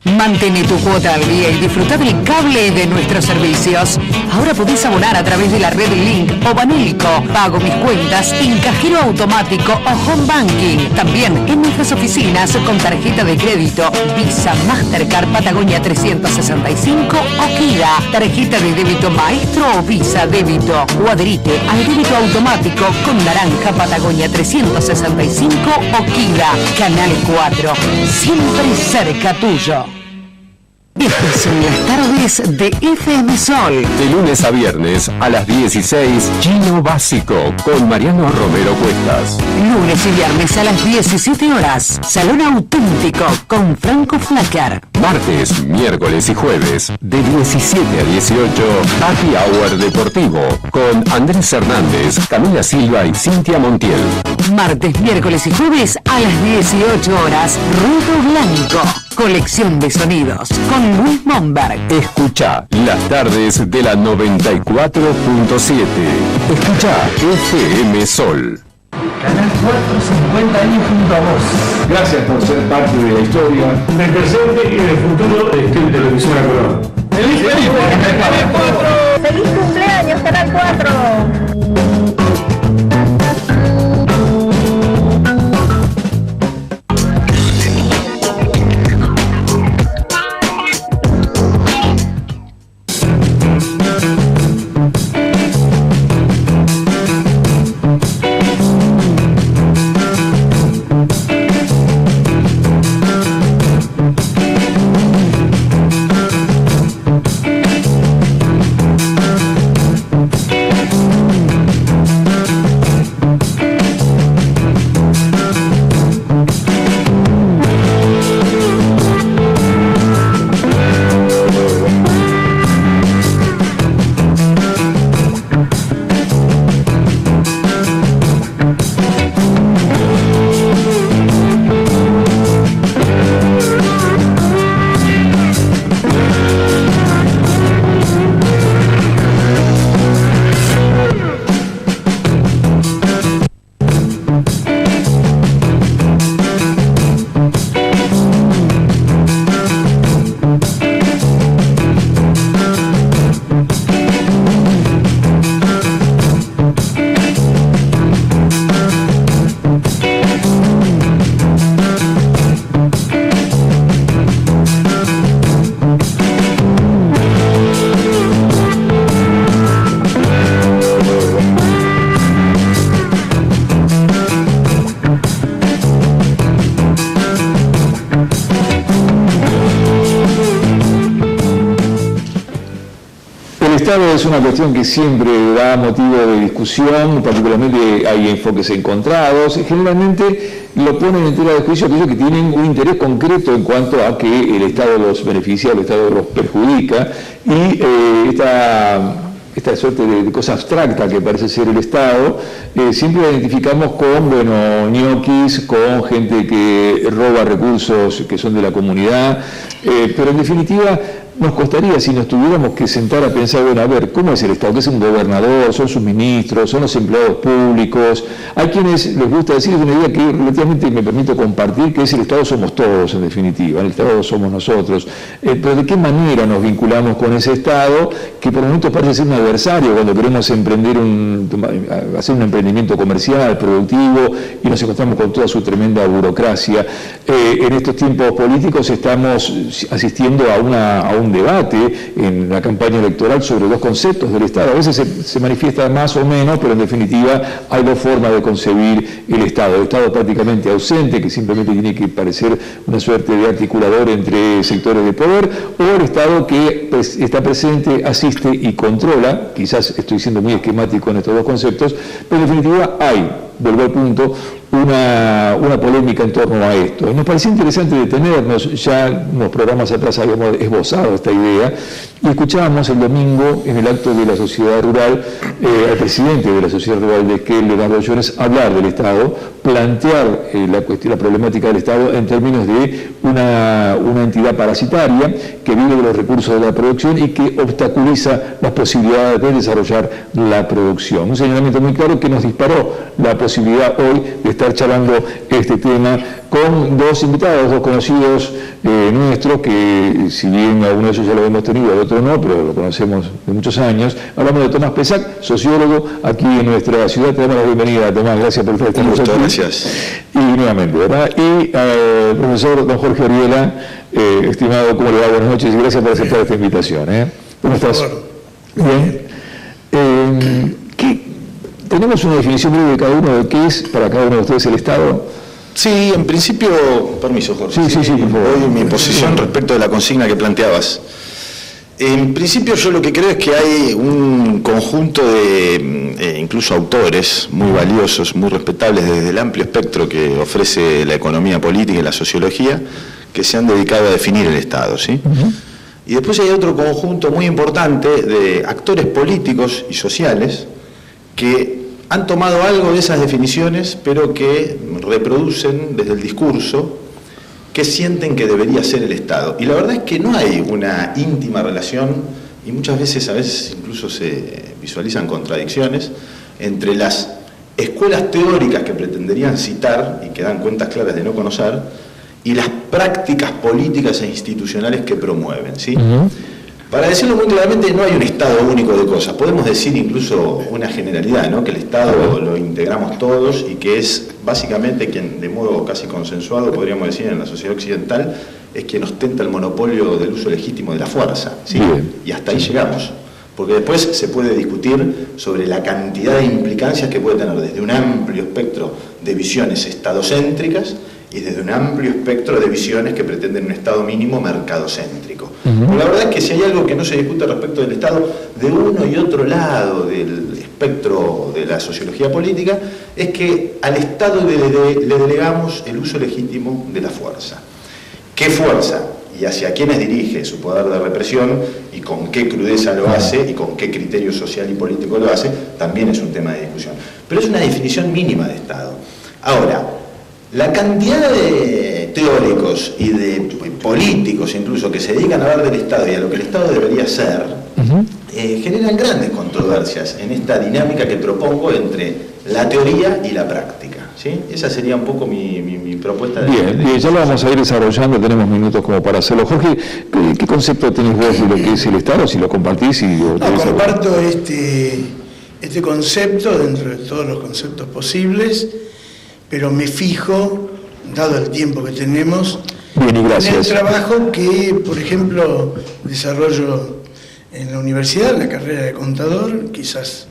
Mantén tu cuota al día y disfruta del cable de nuestros servicios. Ahora podés abonar a través de la red Link o Banilco, Pago Mis Cuentas, en cajero automático o home banking. También en nuestras oficinas con tarjeta de crédito Visa, Mastercard, Patagonia 365 o Kira. Tarjeta de débito Maestro o Visa Débito. O adherite al débito automático con Naranja, Patagonia 365 o Kira. Canal 4, siempre cerca tuyo. Estas son las tardes de FM Sol. De lunes a viernes a las 16, Chino Básico con Mariano Romero Cuestas. Lunes y viernes a las 17 horas, Salón Auténtico con Franco Flacker. Martes, miércoles y jueves, de 17 a 18, Happy Hour Deportivo con Andrés Hernández, Camila Silva y Cintia Montiel. Martes, miércoles y jueves a las 18 horas, Ruido Blanco. Colección de sonidos con Luis Momberg. Escucha las tardes de la 94.7. Escucha FM Sol. Canal 4, 50 años junto a vos. Gracias por ser parte de la historia. Del presente y del futuro de Televisora Colón. ¡Feliz cumpleaños, Canal 4! ¡Feliz cumpleaños, Canal 4! Es una cuestión que siempre da motivo de discusión, particularmente hay enfoques encontrados. Generalmente lo ponen en tela de juicio aquellos que tienen un interés concreto en cuanto a que el Estado los beneficia, el Estado los perjudica, y esta suerte de cosa abstracta que parece ser el Estado, siempre la identificamos con, ñoquis, con gente que roba recursos que son de la comunidad, pero en definitiva nos costaría, si nos tuviéramos que sentar a pensar, a ver, ¿cómo es el Estado? ¿Qué es un gobernador? ¿Son sus ministros? ¿Son los empleados públicos? Hay quienes les gusta decir, es una idea que relativamente me permito compartir, que es el Estado somos todos, en definitiva, el Estado somos nosotros. Pero ¿de qué manera nos vinculamos con ese Estado, que por momentos parece ser un adversario cuando queremos hacer un emprendimiento comercial, productivo, y nos encontramos con toda su tremenda burocracia? En estos tiempos políticos estamos asistiendo a un un debate en la campaña electoral sobre dos conceptos del Estado. A veces se manifiesta más o menos, pero en definitiva hay dos formas de concebir el Estado. El Estado prácticamente ausente, que simplemente tiene que parecer una suerte de articulador entre sectores de poder, o el Estado que está presente, asiste y controla. Quizás estoy siendo muy esquemático en estos dos conceptos, pero en definitiva hay, vuelvo al punto, una polémica en torno a esto. Y nos parecía interesante detenernos, ya unos programas atrás habíamos esbozado esta idea, y escuchábamos el domingo en el acto de la sociedad rural al presidente de la sociedad rural de Esquel, Leonardo Jones, hablar del Estado, plantear la problemática del Estado en términos de una entidad parasitaria que vive de los recursos de la producción y que obstaculiza las posibilidades de desarrollar la producción. Un señalamiento muy claro que nos disparó la posibilidad hoy de estar charlando este tema con dos invitados, dos conocidos nuestros, que si bien alguno de ellos ya lo hemos tenido, el otro no, pero lo conocemos de muchos años. Hablamos de Tomás Pesac, sociólogo aquí en nuestra ciudad. Te damos la bienvenida, Tomás, gracias por estar con nosotros. Gracias. Y nuevamente, ¿verdad? Y el profesor don Jorge Oriela, estimado, ¿cómo le va? Buenas noches y gracias por aceptar esta invitación. ¿Cómo estás? Bien. ¿Tenemos una definición breve de cada uno de qué es para cada uno de ustedes el Estado? Sí, en principio, permiso, Jorge. Sí, por favor. Doy mi posición respecto de la consigna que planteabas. En principio yo lo que creo es que hay un conjunto de incluso autores muy valiosos, muy respetables desde el amplio espectro que ofrece la economía política y la sociología, que se han dedicado a definir el Estado, ¿sí? Y después hay otro conjunto muy importante de actores políticos y sociales que han tomado algo de esas definiciones, pero que reproducen desde el discurso que sienten que debería ser el Estado. Y la verdad es que no hay una íntima relación, y muchas veces incluso se visualizan contradicciones, entre las escuelas teóricas que pretenderían citar y que dan cuentas claras de no conocer, y las prácticas políticas e institucionales que promueven, ¿sí? Para decirlo muy claramente, no hay un Estado único de cosas. Podemos decir incluso una generalidad, ¿no? Que el Estado lo integramos todos y que es básicamente quien, de modo casi consensuado, podríamos decir, en la sociedad occidental, es quien ostenta el monopolio del uso legítimo de la fuerza, ¿sí? Y hasta ahí llegamos. Porque después se puede discutir sobre la cantidad de implicancias que puede tener desde un amplio espectro de visiones estadocéntricas y desde un amplio espectro de visiones que pretenden un Estado mínimo mercadocéntrico. Pero la verdad es que si hay algo que no se discute respecto del Estado de uno y otro lado del espectro de la sociología política, es que al Estado le delegamos el uso legítimo de la fuerza. ¿Qué fuerza? Y hacia quiénes dirige su poder de represión y con qué crudeza lo hace y con qué criterio social y político lo hace, también es un tema de discusión. Pero es una definición mínima de Estado. Ahora, la cantidad de teóricos y de políticos incluso que se dedican a hablar del Estado y a lo que el Estado debería ser, generan grandes controversias en esta dinámica que propongo entre la teoría y la práctica, ¿sí? Esa sería un poco mi propuesta. Bien, ya lo vamos a ir desarrollando, tenemos minutos como para hacerlo. Jorge, ¿qué concepto tenés vos de lo que es el Estado? Si lo compartís y lo comparto este concepto dentro de todos los conceptos posibles, pero me fijo, dado el tiempo que tenemos, en el trabajo que, por ejemplo, desarrollo en la universidad, en la carrera de contador. Quizás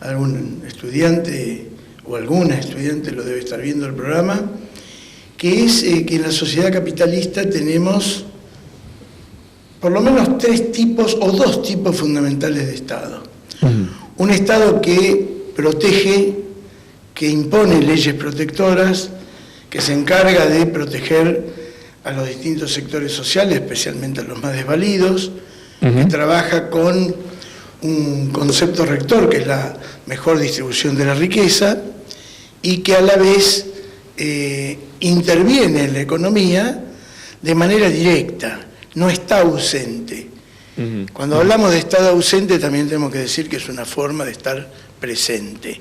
algún estudiante o alguna estudiante lo debe estar viendo el programa, que es que en la sociedad capitalista tenemos por lo menos tres tipos o dos tipos fundamentales de Estado. Un Estado que protege, que impone leyes protectoras, que se encarga de proteger a los distintos sectores sociales, especialmente a los más desvalidos, que trabaja con un concepto rector, que es la mejor distribución de la riqueza, y que a la vez interviene en la economía de manera directa, no está ausente. Cuando hablamos de Estado ausente, también tenemos que decir que es una forma de estar presente.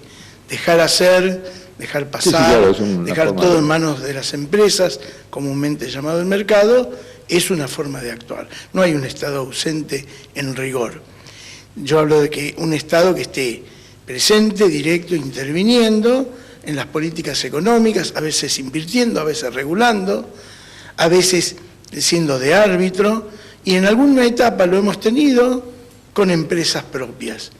Dejar hacer, dejar pasar, dejar todo en manos de las empresas, comúnmente llamado el mercado, es una forma de actuar. No hay un Estado ausente en rigor. Yo hablo de que un Estado que esté presente, directo, interviniendo en las políticas económicas, a veces invirtiendo, a veces regulando, a veces siendo de árbitro Y en alguna etapa lo hemos tenido con empresas propias,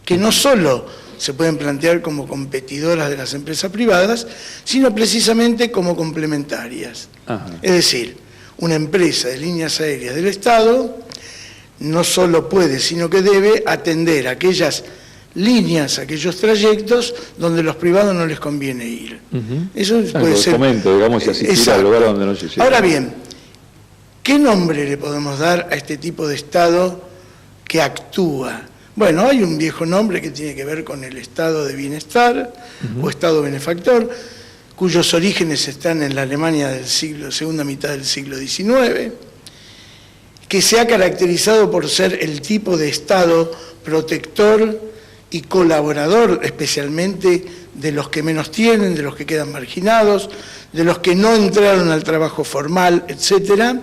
que no solo se pueden plantear como competidoras de las empresas privadas, sino precisamente como complementarias. Ajá. Es decir, una empresa de líneas aéreas del Estado no solo puede, sino que debe atender aquellas líneas, aquellos trayectos donde los privados no les conviene ir. Eso puede ser... digamos, y asistir al lugar donde no se llega. Ahora bien, ¿qué nombre le podemos dar a este tipo de Estado que actúa? Bueno, hay un viejo nombre que tiene que ver con el estado de bienestar o estado benefactor, cuyos orígenes están en la Alemania del segunda mitad del siglo XIX, que se ha caracterizado por ser el tipo de Estado protector y colaborador, especialmente de los que menos tienen, de los que quedan marginados, de los que no entraron al trabajo formal, etcétera.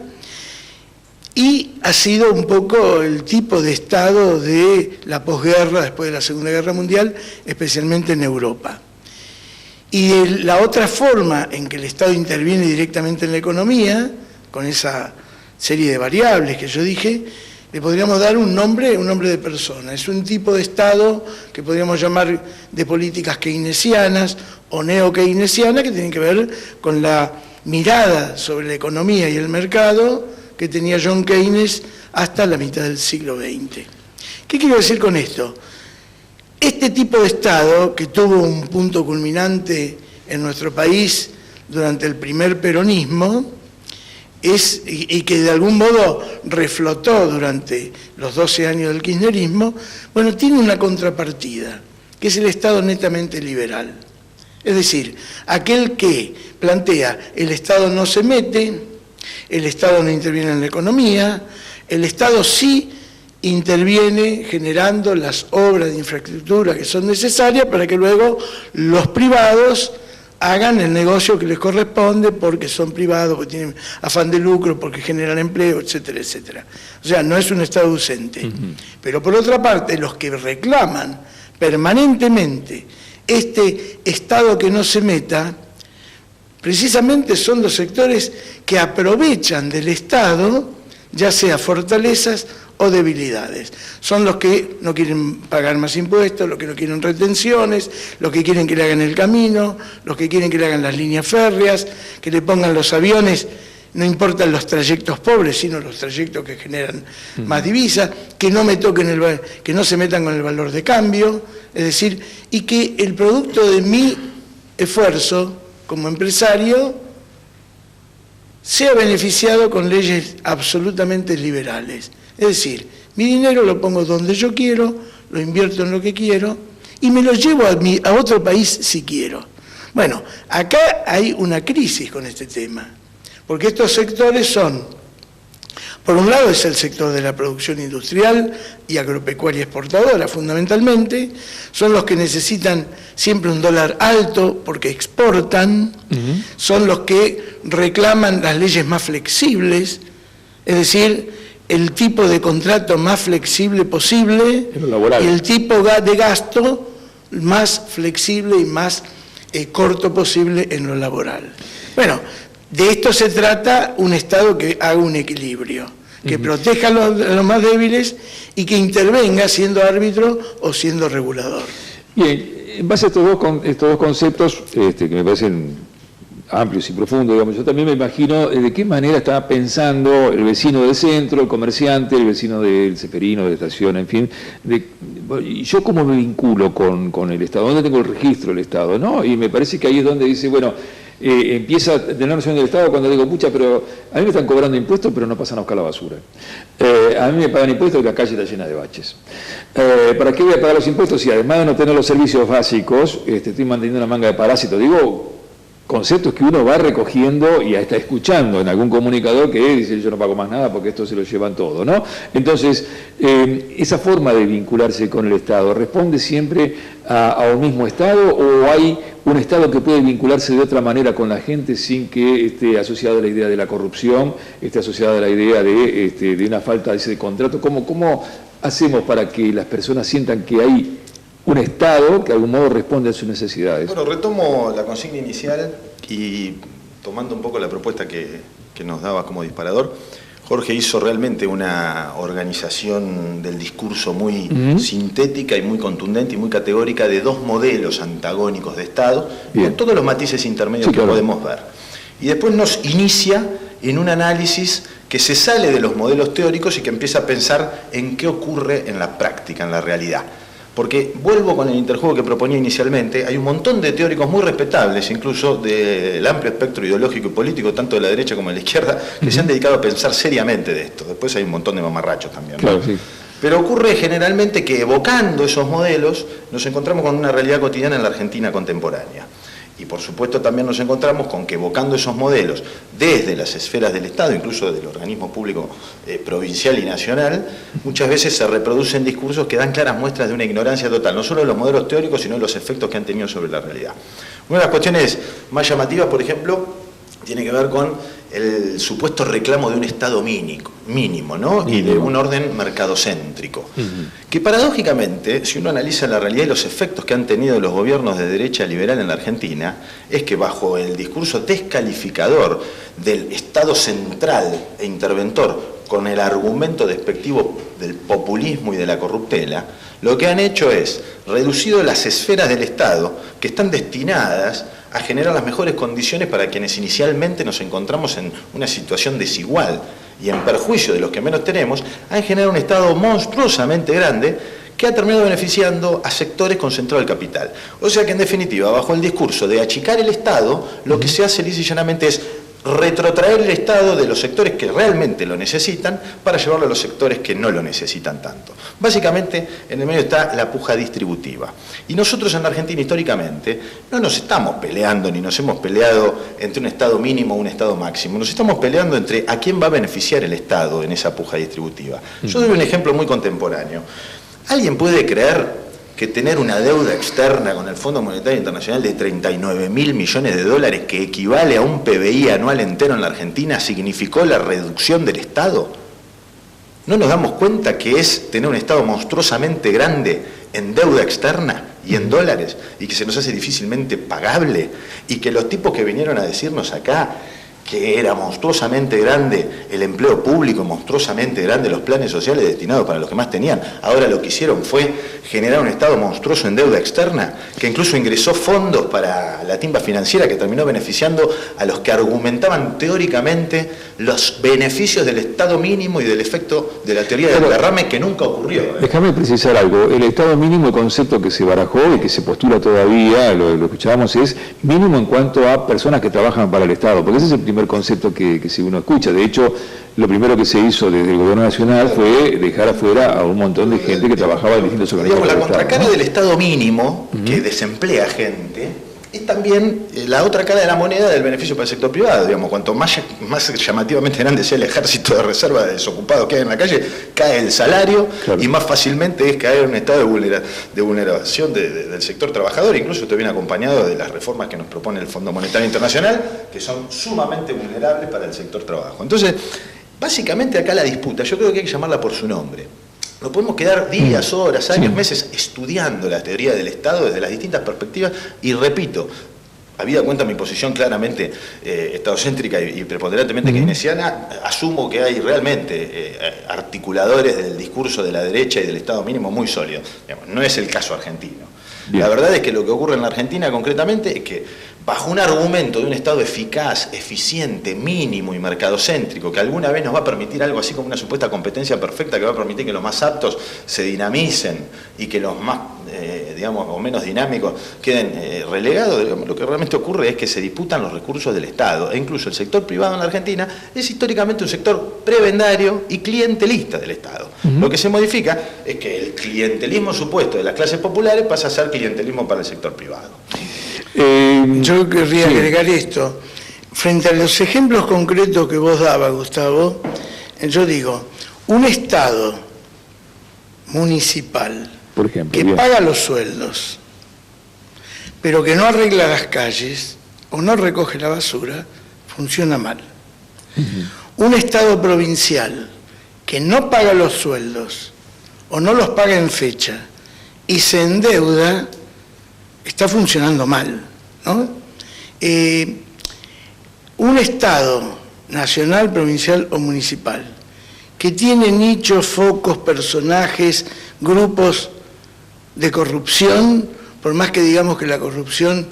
Y ha sido un poco el tipo de Estado de la posguerra, después de la Segunda Guerra Mundial, especialmente en Europa. Y la otra forma en que el Estado interviene directamente en la economía, con esa serie de variables que yo dije, le podríamos dar un nombre de persona. Es un tipo de Estado que podríamos llamar de políticas keynesianas o neo-keynesianas, que tienen que ver con la mirada sobre la economía y el mercado que tenía John Keynes hasta la mitad del siglo XX. ¿Qué quiero decir con esto? Este tipo de Estado, que tuvo un punto culminante en nuestro país durante el primer peronismo, y que de algún modo reflotó durante los 12 años del kirchnerismo, bueno, tiene una contrapartida, que es el Estado netamente liberal. Es decir, aquel que plantea el Estado no se mete, el Estado no interviene en la economía, el Estado sí interviene generando las obras de infraestructura que son necesarias para que luego los privados hagan el negocio que les corresponde porque son privados, porque tienen afán de lucro, porque generan empleo, etcétera, etcétera. O sea, no es un Estado ausente. Pero por otra parte, los que reclaman permanentemente este Estado que no se meta, precisamente son los sectores que aprovechan del Estado, ya sea fortalezas o debilidades. Son los que no quieren pagar más impuestos, los que no quieren retenciones, los que quieren que le hagan el camino, los que quieren que le hagan las líneas férreas, que le pongan los aviones, no importan los trayectos pobres, sino los trayectos que generan más divisas, que no me toquen que no se metan con el valor de cambio, es decir, y que el producto de mi esfuerzo como empresario sea beneficiado con leyes absolutamente liberales. Es decir, mi dinero lo pongo donde yo quiero, lo invierto en lo que quiero y me lo llevo a otro país si quiero. Bueno, acá hay una crisis con este tema, porque estos sectores son, por un lado es el sector de la producción industrial y agropecuaria exportadora fundamentalmente, son los que necesitan siempre un dólar alto porque exportan, son los que reclaman las leyes más flexibles, es decir, el tipo de contrato más flexible posible y el tipo de gasto más flexible y más corto posible en lo laboral. Bueno, de esto se trata un Estado que haga un equilibrio, que proteja a los más débiles y que intervenga siendo árbitro o siendo regulador. Bien, en base a estos dos conceptos que me parecen amplios y profundos, digamos, yo también me imagino de qué manera está pensando el vecino del centro, el comerciante, el vecino del ceferino, de la estación, en fin, yo cómo me vinculo con el Estado, dónde tengo el registro del Estado, ¿no? Y me parece que ahí es donde dice, bueno, empieza a tener noción del Estado cuando digo, pucha, pero a mí me están cobrando impuestos, pero no pasan a buscar la basura. A mí me pagan impuestos y la calle está llena de baches. ¿Para qué voy a pagar los impuestos si además de no tener los servicios básicos, estoy manteniendo una manga de parásitos? Digo, conceptos que uno va recogiendo y está escuchando en algún comunicador que dice yo no pago más nada porque esto se lo llevan todo, ¿no? Entonces, esa forma de vincularse con el Estado, ¿responde siempre a un mismo Estado o hay un Estado que puede vincularse de otra manera con la gente sin que esté asociado a la idea de la corrupción, esté asociado a la idea de una falta de ese contrato? ¿Cómo hacemos para que las personas sientan que hay un Estado que de algún modo responde a sus necesidades? Bueno, retomo la consigna inicial y tomando un poco la propuesta que nos daba como disparador, Jorge hizo realmente una organización del discurso muy sintética y muy contundente y muy categórica de dos modelos antagónicos de Estado, con todos los matices intermedios que podemos ver. Y después nos inicia en un análisis que se sale de los modelos teóricos y que empieza a pensar en qué ocurre en la práctica, en la realidad. Porque vuelvo con el interjuego que proponía inicialmente, hay un montón de teóricos muy respetables, incluso del amplio espectro ideológico y político, tanto de la derecha como de la izquierda, que se han dedicado a pensar seriamente de esto. Después hay un montón de mamarrachos también, ¿no? Claro, sí. Pero ocurre generalmente que evocando esos modelos nos encontramos con una realidad cotidiana en la Argentina contemporánea. Y por supuesto también nos encontramos con que evocando esos modelos desde las esferas del Estado, incluso del organismo público provincial y nacional, muchas veces se reproducen discursos que dan claras muestras de una ignorancia total, no solo de los modelos teóricos, sino de los efectos que han tenido sobre la realidad. Una de las cuestiones más llamativas, por ejemplo, tiene que ver con el supuesto reclamo de un Estado mínimo, ¿no? Y de un orden mercadocéntrico. Que paradójicamente, si uno analiza la realidad y los efectos que han tenido los gobiernos de derecha liberal en la Argentina, es que bajo el discurso descalificador del Estado central e interventor, con el argumento despectivo del populismo y de la corruptela, lo que han hecho es reducido las esferas del Estado que están destinadas a generar las mejores condiciones para quienes inicialmente nos encontramos en una situación desigual y en perjuicio de los que menos tenemos, han generado un Estado monstruosamente grande que ha terminado beneficiando a sectores concentrados del capital. O sea que en definitiva, bajo el discurso de achicar el Estado, lo que se hace lisa y llanamente es retrotraer el Estado de los sectores que realmente lo necesitan para llevarlo a los sectores que no lo necesitan tanto. Básicamente, en el medio está la puja distributiva. Y nosotros en la Argentina, históricamente, no nos estamos peleando ni nos hemos peleado entre un Estado mínimo o un Estado máximo. Nos estamos peleando entre a quién va a beneficiar el Estado en esa puja distributiva. Yo doy un ejemplo muy contemporáneo. ¿Alguien puede creer que tener una deuda externa con el Fondo Monetario Internacional de 39.000 millones de dólares, que equivale a un PBI anual entero en la Argentina, significó la reducción del Estado? ¿No nos damos cuenta que es tener un Estado monstruosamente grande en deuda externa y en dólares, y que se nos hace difícilmente pagable, y que los tipos que vinieron a decirnos acá que era monstruosamente grande el empleo público, monstruosamente grande los planes sociales destinados para los que más tenían, ahora lo que hicieron fue generar un Estado monstruoso en deuda externa, que incluso ingresó fondos para la timba financiera que terminó beneficiando a los que argumentaban teóricamente los beneficios del Estado mínimo y del efecto de la teoría del derrame, que nunca ocurrió. Déjame precisar algo. El Estado mínimo, el concepto que se barajó y que se postula todavía, lo escuchábamos, es mínimo en cuanto a personas que trabajan para el Estado, porque ese es el primer concepto que si uno escucha. De hecho, lo primero que se hizo desde el gobierno nacional fue dejar afuera a un montón de gente que trabajaba en distintos organismos. La contracara del Estado mínimo, que desemplea gente, es también la otra cara de la moneda del beneficio para el sector privado. Digamos, cuanto más llamativamente grande sea el ejército de reserva de desocupados que hay en la calle, cae el salario, y más fácilmente es caer en un estado de vulneración del sector trabajador. Incluso esto viene acompañado de las reformas que nos propone el Fondo Monetario Internacional, que son sumamente vulnerables para el sector trabajo. Entonces, básicamente acá la disputa, yo creo que hay que llamarla por su nombre. No podemos quedar días, horas, años, meses estudiando la teoría del Estado desde las distintas perspectivas, y repito, habida cuenta mi posición claramente estadocéntrica y preponderantemente keynesiana, asumo que hay realmente articuladores del discurso de la derecha y del Estado mínimo muy sólidos. Digamos, no es el caso argentino. Bien. La verdad es que lo que ocurre en la Argentina concretamente es que bajo un argumento de un Estado eficaz, eficiente, mínimo y mercadocéntrico, que alguna vez nos va a permitir algo así como una supuesta competencia perfecta, que va a permitir que los más aptos se dinamicen y que los más, digamos, o menos dinámicos queden relegados, digamos, lo que realmente ocurre es que se disputan los recursos del Estado, e incluso el sector privado en la Argentina es históricamente un sector prebendario y clientelista del Estado. Lo que se modifica es que el clientelismo supuesto de las clases populares pasa a ser clientelismo para el sector privado. Yo querría agregar esto. Frente a los ejemplos concretos que vos dabas, Gustavo, yo digo, un Estado municipal, por ejemplo, que paga los sueldos, pero que no arregla las calles o no recoge la basura, funciona mal. Un Estado provincial que no paga los sueldos o no los paga en fecha y se endeuda, está funcionando mal, ¿no? Un Estado nacional, provincial o municipal que tiene nichos, focos, personajes, grupos de corrupción, por más que digamos que la corrupción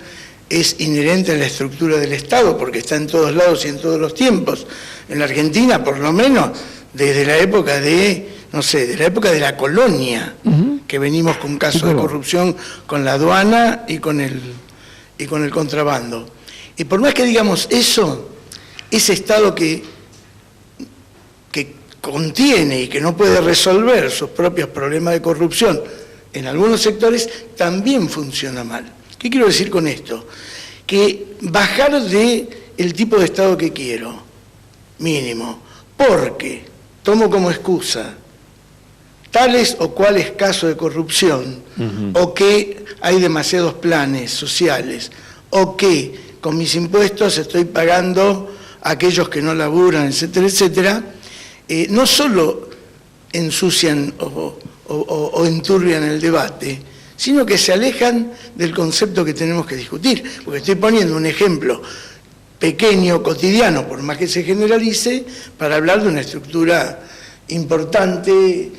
es inherente a la estructura del Estado, porque está en todos lados y en todos los tiempos. En la Argentina, por lo menos, desde la época de la colonia, que venimos con casos de corrupción con la aduana y con el contrabando. Y por más que digamos eso, ese Estado que contiene y que no puede resolver sus propios problemas de corrupción en algunos sectores, también funciona mal. ¿Qué quiero decir con esto? Que bajar del tipo de Estado que quiero, mínimo, porque tomo como excusa tales o cuales casos de corrupción, o que hay demasiados planes sociales, o que con mis impuestos estoy pagando a aquellos que no laburan, etcétera, etcétera, no solo ensucian o enturbian el debate, sino que se alejan del concepto que tenemos que discutir. Porque estoy poniendo un ejemplo pequeño, cotidiano, por más que se generalice, para hablar de una estructura importante,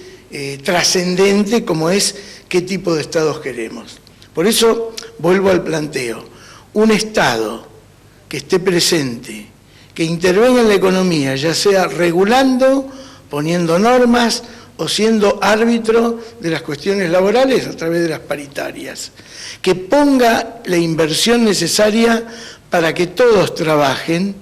trascendente, como es qué tipo de estados queremos. Por eso vuelvo al planteo. Un Estado que esté presente, que intervenga en la economía, ya sea regulando, poniendo normas o siendo árbitro de las cuestiones laborales a través de las paritarias, que ponga la inversión necesaria para que todos trabajen,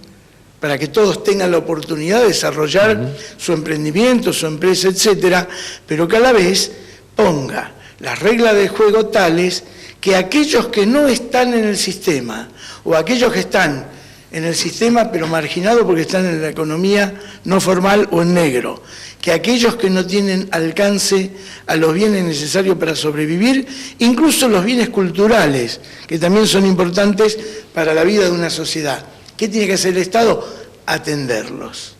para que todos tengan la oportunidad de desarrollar su emprendimiento, su empresa, etcétera, pero que a la vez ponga las reglas del juego tales que aquellos que no están en el sistema, o aquellos que están en el sistema pero marginados porque están en la economía no formal o en negro, que aquellos que no tienen alcance a los bienes necesarios para sobrevivir, incluso los bienes culturales, que también son importantes para la vida de una sociedad. ¿Qué tiene que hacer el Estado? Atenderlos.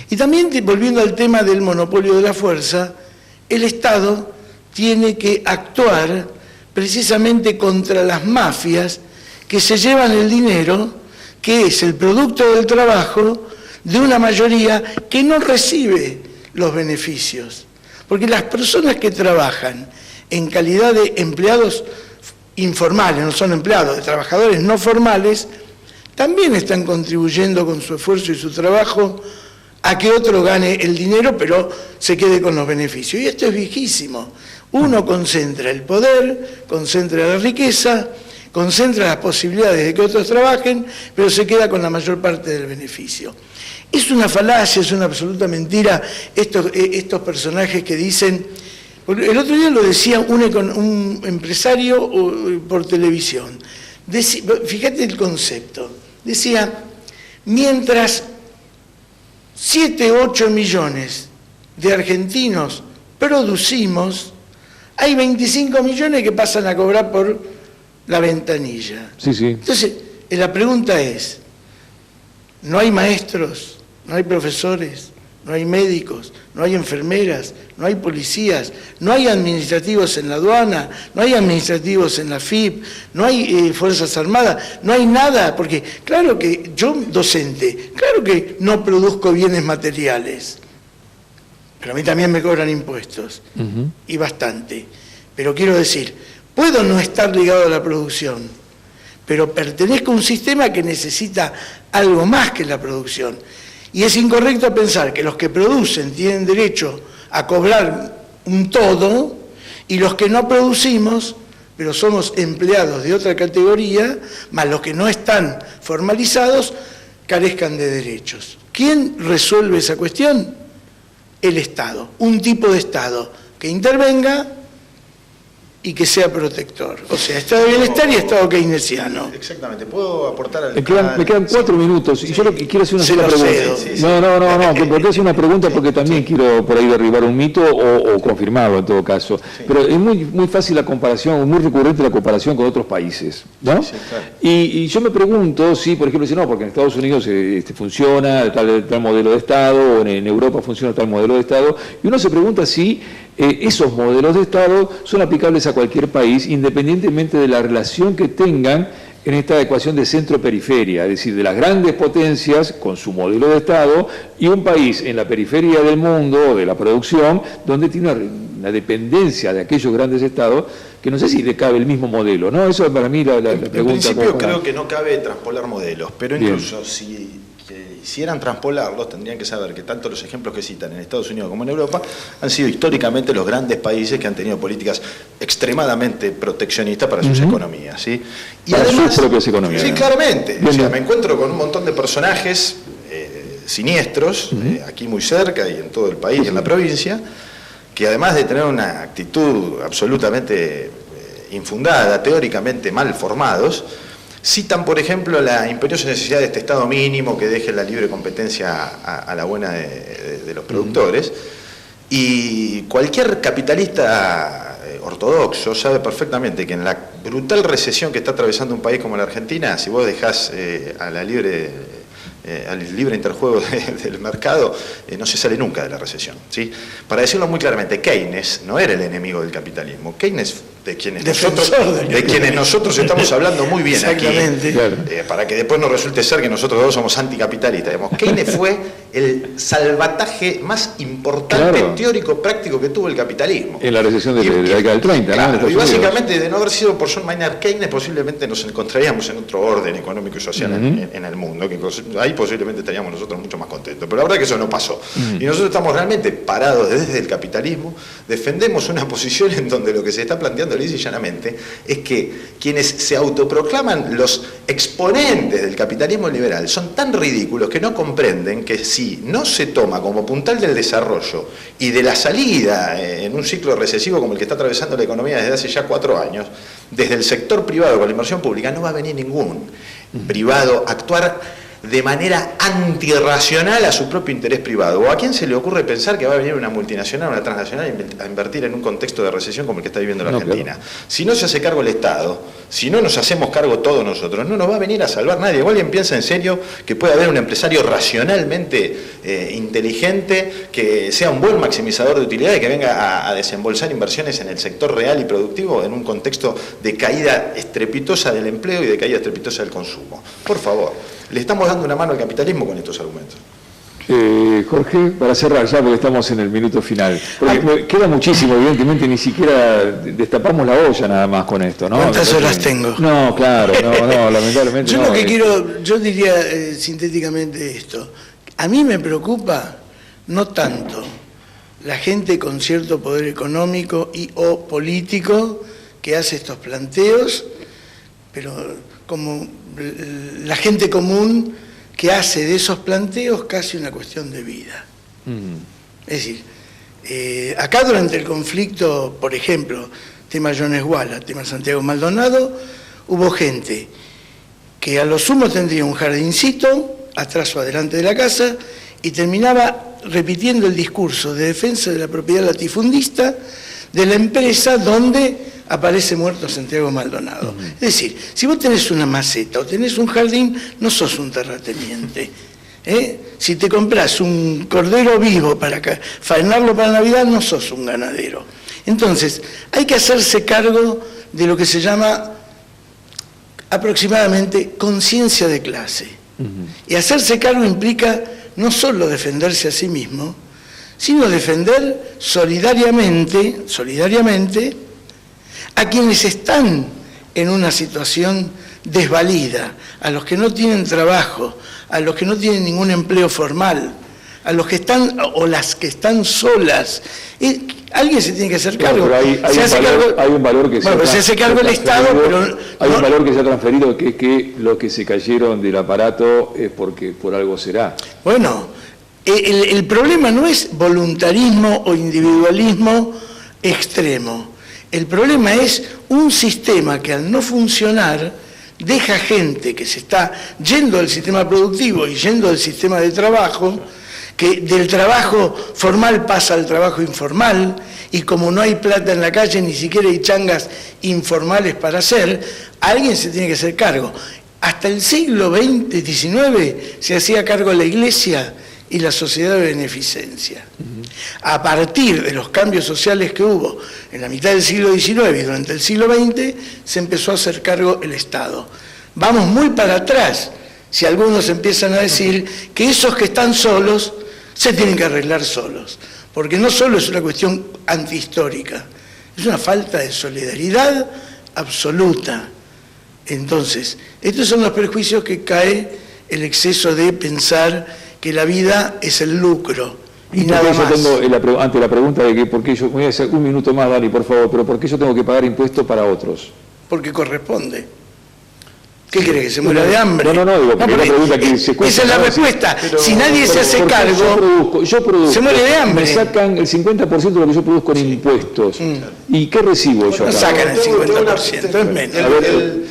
Y también, volviendo al tema del monopolio de la fuerza, el Estado tiene que actuar precisamente contra las mafias que se llevan el dinero, que es el producto del trabajo de una mayoría que no recibe los beneficios. Porque las personas que trabajan en calidad de empleados informales, no son empleados, de trabajadores no formales, también están contribuyendo con su esfuerzo y su trabajo a que otro gane el dinero, pero se quede con los beneficios. Y esto es viejísimo. Uno concentra el poder, concentra la riqueza, concentra las posibilidades de que otros trabajen, pero se queda con la mayor parte del beneficio. Es una falacia, es una absoluta mentira estos personajes que dicen... El otro día lo decía un empresario por televisión. Fíjate el concepto. Decía, mientras 7, 8 millones de argentinos producimos, hay 25 millones que pasan a cobrar por la ventanilla. Sí, sí. Entonces, la pregunta es, ¿no hay maestros, no hay profesores, no hay médicos, no hay enfermeras, no hay policías, no hay administrativos en la aduana, no hay administrativos en la FIP, no hay Fuerzas Armadas, no hay nada? Porque claro que yo, docente, claro que no produzco bienes materiales, pero a mí también me cobran impuestos, y bastante. Pero quiero decir, puedo no estar ligado a la producción, pero pertenezco a un sistema que necesita algo más que la producción. Y es incorrecto pensar que los que producen tienen derecho a cobrar un todo y los que no producimos, pero somos empleados de otra categoría, más los que no están formalizados, carezcan de derechos. ¿Quién resuelve esa cuestión? El Estado, un tipo de Estado que intervenga y que sea protector. O sea, Estado de bienestar y Estado keynesiano. Exactamente. ¿Puedo aportar al Me quedan 4 minutos y yo lo que quiero hacer una sola pregunta. Que podría hacer una pregunta porque también quiero por ahí derribar un mito o confirmarlo en todo caso. Pero es muy fácil la comparación, muy recurrente la comparación con otros países, ¿no? Claro. Y yo me pregunto si, por ejemplo, no, porque en Estados Unidos funciona tal modelo de Estado, o en Europa funciona tal modelo de Estado, y uno se pregunta si esos modelos de Estado son aplicables a cualquier país, independientemente de la relación que tengan en esta ecuación de centro-periferia, es decir, de las grandes potencias con su modelo de Estado y un país en la periferia del mundo, de la producción, donde tiene una dependencia de aquellos grandes estados que no sé si le cabe el mismo modelo, ¿no? Eso es para mí la pregunta. En principio creo que no cabe traspolar modelos, pero incluso si quisieran traspolarlos, tendrían que saber que tanto los ejemplos que citan en Estados Unidos como en Europa han sido históricamente los grandes países que han tenido políticas extremadamente proteccionistas para sus economías, ¿sí? Y para además, sus propias economías. Sí, claramente. O sea, me encuentro con un montón de personajes siniestros, aquí muy cerca y en todo el país y en la provincia, que además de tener una actitud absolutamente infundada, teóricamente mal formados, citan, por ejemplo, la imperiosa necesidad de este Estado mínimo que deje la libre competencia a la buena de los productores. Y cualquier capitalista ortodoxo sabe perfectamente que en la brutal recesión que está atravesando un país como la Argentina, si vos dejás al libre interjuego del mercado, no se sale nunca de la recesión, ¿sí? Para decirlo muy claramente, Keynes no era el enemigo del capitalismo. Keynes, de quienes nosotros estamos hablando muy bien aquí, para que después no resulte ser que nosotros dos somos anticapitalistas. Digamos, Keynes fue el salvataje más importante teórico práctico que tuvo el capitalismo. En la recesión de la década del 30, claro, ¿no? Y básicamente, de no haber sido por John Maynard Keynes, posiblemente nos encontraríamos en otro orden económico y social en el mundo, que ahí posiblemente estaríamos nosotros mucho más contentos. Pero la verdad que eso no pasó. Y nosotros estamos realmente parados desde el capitalismo, defendemos una posición en donde lo que se está planteando lisa y llanamente es que quienes se autoproclaman los exponentes del capitalismo liberal son tan ridículos que no comprenden que si no se toma como puntal del desarrollo y de la salida en un ciclo recesivo como el que está atravesando la economía desde hace ya 4 años, desde el sector privado con la inversión pública no va a venir ningún privado a actuar de manera antirracional a su propio interés privado. ¿O a quién se le ocurre pensar que va a venir una multinacional, una transnacional a invertir en un contexto de recesión como el que está viviendo la Argentina? Claro. Si no se hace cargo el Estado, si no nos hacemos cargo todos nosotros, no nos va a venir a salvar nadie. ¿O alguien piensa en serio que puede haber un empresario racionalmente inteligente, que sea un buen maximizador de utilidades, que venga a desembolsar inversiones en el sector real y productivo en un contexto de caída estrepitosa del empleo y de caída estrepitosa del consumo? Por favor. Le estamos dando una mano al capitalismo con estos argumentos. Jorge, para cerrar ya, porque estamos en el minuto final. Porque queda muchísimo, evidentemente, ni siquiera destapamos la olla nada más con esto, ¿no? ¿Cuántas horas tengo? No, claro, lamentablemente yo lo que quiero, yo diría sintéticamente esto. A mí me preocupa no tanto la gente con cierto poder económico y o político que hace estos planteos, pero como la gente común que hace de esos planteos casi una cuestión de vida. Es decir, acá durante el conflicto, por ejemplo, tema Jones Walla, tema Santiago Maldonado, hubo gente que a lo sumo tendría un jardincito atrás o adelante de la casa y terminaba repitiendo el discurso de defensa de la propiedad latifundista de la empresa donde aparece muerto Santiago Maldonado. Es decir, si vos tenés una maceta o tenés un jardín, no sos un terrateniente. Si te compras un cordero vivo para faenarlo para Navidad, no sos un ganadero. Entonces, hay que hacerse cargo de lo que se llama aproximadamente conciencia de clase. Y hacerse cargo implica no solo defenderse a sí mismo, sino defender solidariamente a quienes están en una situación desvalida, a los que no tienen trabajo, a los que no tienen ningún empleo formal, a los que están o las que están solas. Alguien se tiene que hacer cargo. Hay un valor que se hace cargo el Estado, pero hay un valor que se ha transferido, que los que se cayeron del aparato es porque por algo será. Bueno, el problema no es voluntarismo o individualismo extremo. El problema es un sistema que al no funcionar deja gente que se está yendo del sistema productivo y yendo del sistema de trabajo, que del trabajo formal pasa al trabajo informal, y como no hay plata en la calle, ni siquiera hay changas informales para hacer, alguien se tiene que hacer cargo. Hasta el siglo XIX se hacía cargo la Iglesia y la sociedad de beneficencia. A partir de los cambios sociales que hubo en la mitad del siglo XIX y durante el siglo XX, se empezó a hacer cargo el Estado. vamos muy para atrás si algunos empiezan a decir que esos que están solos se tienen que arreglar solos, porque no solo es una cuestión antihistórica, es una falta de solidaridad absoluta. Entonces, estos son los prejuicios que cae el exceso de pensar que la vida es el lucro y nada más. Tengo ante la pregunta de que por qué yo, voy a hacer un minuto más, Dani, por favor, pero ¿por qué yo tengo que pagar impuestos para otros? Porque corresponde. ¿Qué cree? ¿Que se muera de hambre? No, digo, porque la pregunta que se cuenta, esa es la respuesta. Si nadie se hace cargo, yo produzco, se muere de hambre. Me sacan el 50% de lo que yo produzco en impuestos. ¿Y qué recibo yo? No sacan el 50%, es menos.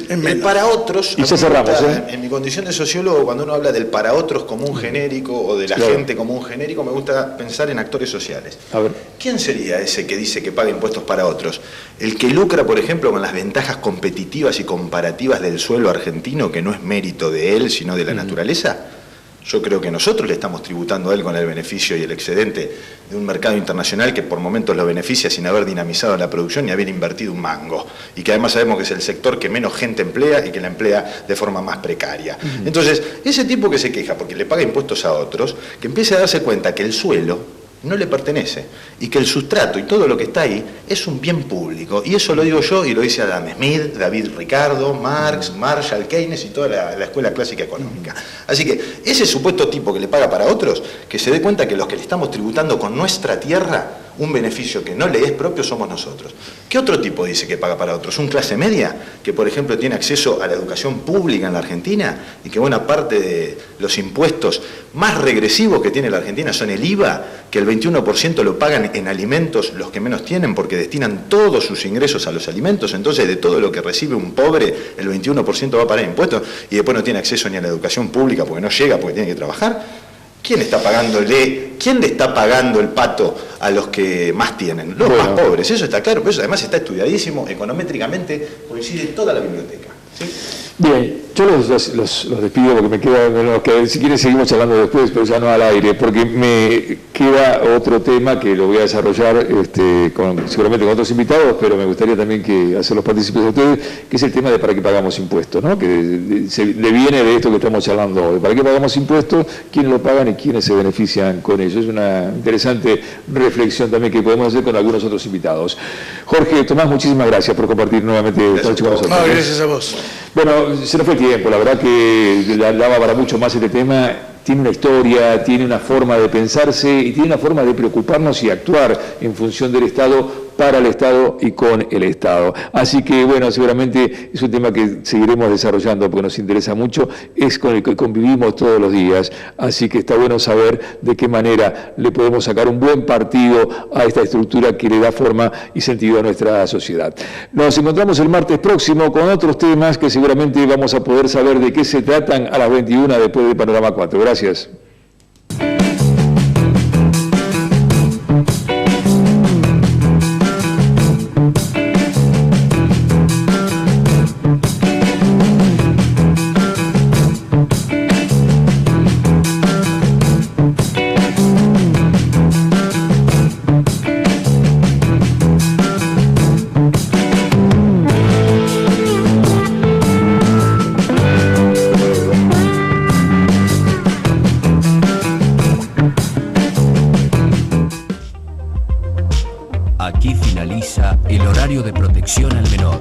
El para otros, y ya cerramos, en mi condición de sociólogo, cuando uno habla del para otros como un genérico o de la gente como un genérico, me gusta pensar en actores sociales. A ver. ¿Quién sería ese que dice que paga impuestos para otros? ¿El que lucra, por ejemplo, con las ventajas competitivas y comparativas del suelo argentino, que no es mérito de él, sino de la naturaleza? Yo creo que nosotros le estamos tributando a él con el beneficio y el excedente de un mercado internacional que por momentos lo beneficia sin haber dinamizado la producción y haber invertido un mango. Y que además sabemos que es el sector que menos gente emplea y que la emplea de forma más precaria. Entonces, ese tipo que se queja porque le paga impuestos a otros, que empiece a darse cuenta que el suelo no le pertenece y que el sustrato y todo lo que está ahí es un bien público. Y eso lo digo yo y lo dice Adam Smith, David Ricardo, Marx, Marshall, Keynes y toda la escuela clásica económica. Así que ese supuesto tipo que le paga para otros, que se dé cuenta que los que le estamos tributando con nuestra tierra un beneficio que no le es propio somos nosotros. ¿Qué otro tipo dice que paga para otros? ¿Un clase media que, por ejemplo, tiene acceso a la educación pública en la Argentina y que buena parte de los impuestos más regresivos que tiene la Argentina son el IVA, que el 21% lo pagan en alimentos los que menos tienen porque destinan todos sus ingresos a los alimentos? Entonces, de todo lo que recibe un pobre, el 21% va para impuestos y después no tiene acceso ni a la educación pública porque no llega, porque tiene que trabajar. ¿Quién le está pagando el pato a los que más tienen? Los más pobres, eso está claro, pero eso además está estudiadísimo, econométricamente coincide toda la biblioteca. ¿Sí? Bien, yo los despido porque me queda, que si quieren seguimos charlando después, pero ya no al aire, porque me queda otro tema que lo voy a desarrollar seguramente con otros invitados, pero me gustaría también que hacerlos partícipes de ustedes, que es el tema de para qué pagamos impuestos, ¿no? Que le viene de esto que estamos charlando hoy. ¿Para qué pagamos impuestos? ¿Quiénes lo pagan y quiénes se benefician con ello? Es una interesante reflexión también que podemos hacer con algunos otros invitados. Jorge, Tomás, muchísimas gracias por compartir nuevamente esta noche con nosotros. No, gracias a vos. Bueno, se nos fue el tiempo, la verdad que daba para mucho más este tema. Tiene una historia, tiene una forma de pensarse y tiene una forma de preocuparnos y actuar en función del Estado, para el Estado y con el Estado. Así que, bueno, seguramente es un tema que seguiremos desarrollando porque nos interesa mucho, es con el que convivimos todos los días. Así que está bueno saber de qué manera le podemos sacar un buen partido a esta estructura que le da forma y sentido a nuestra sociedad. Nos encontramos el martes próximo con otros temas que seguramente vamos a poder saber de qué se tratan a las 21 después de Panorama 4. Gracias. Aquí finaliza el horario de protección al menor.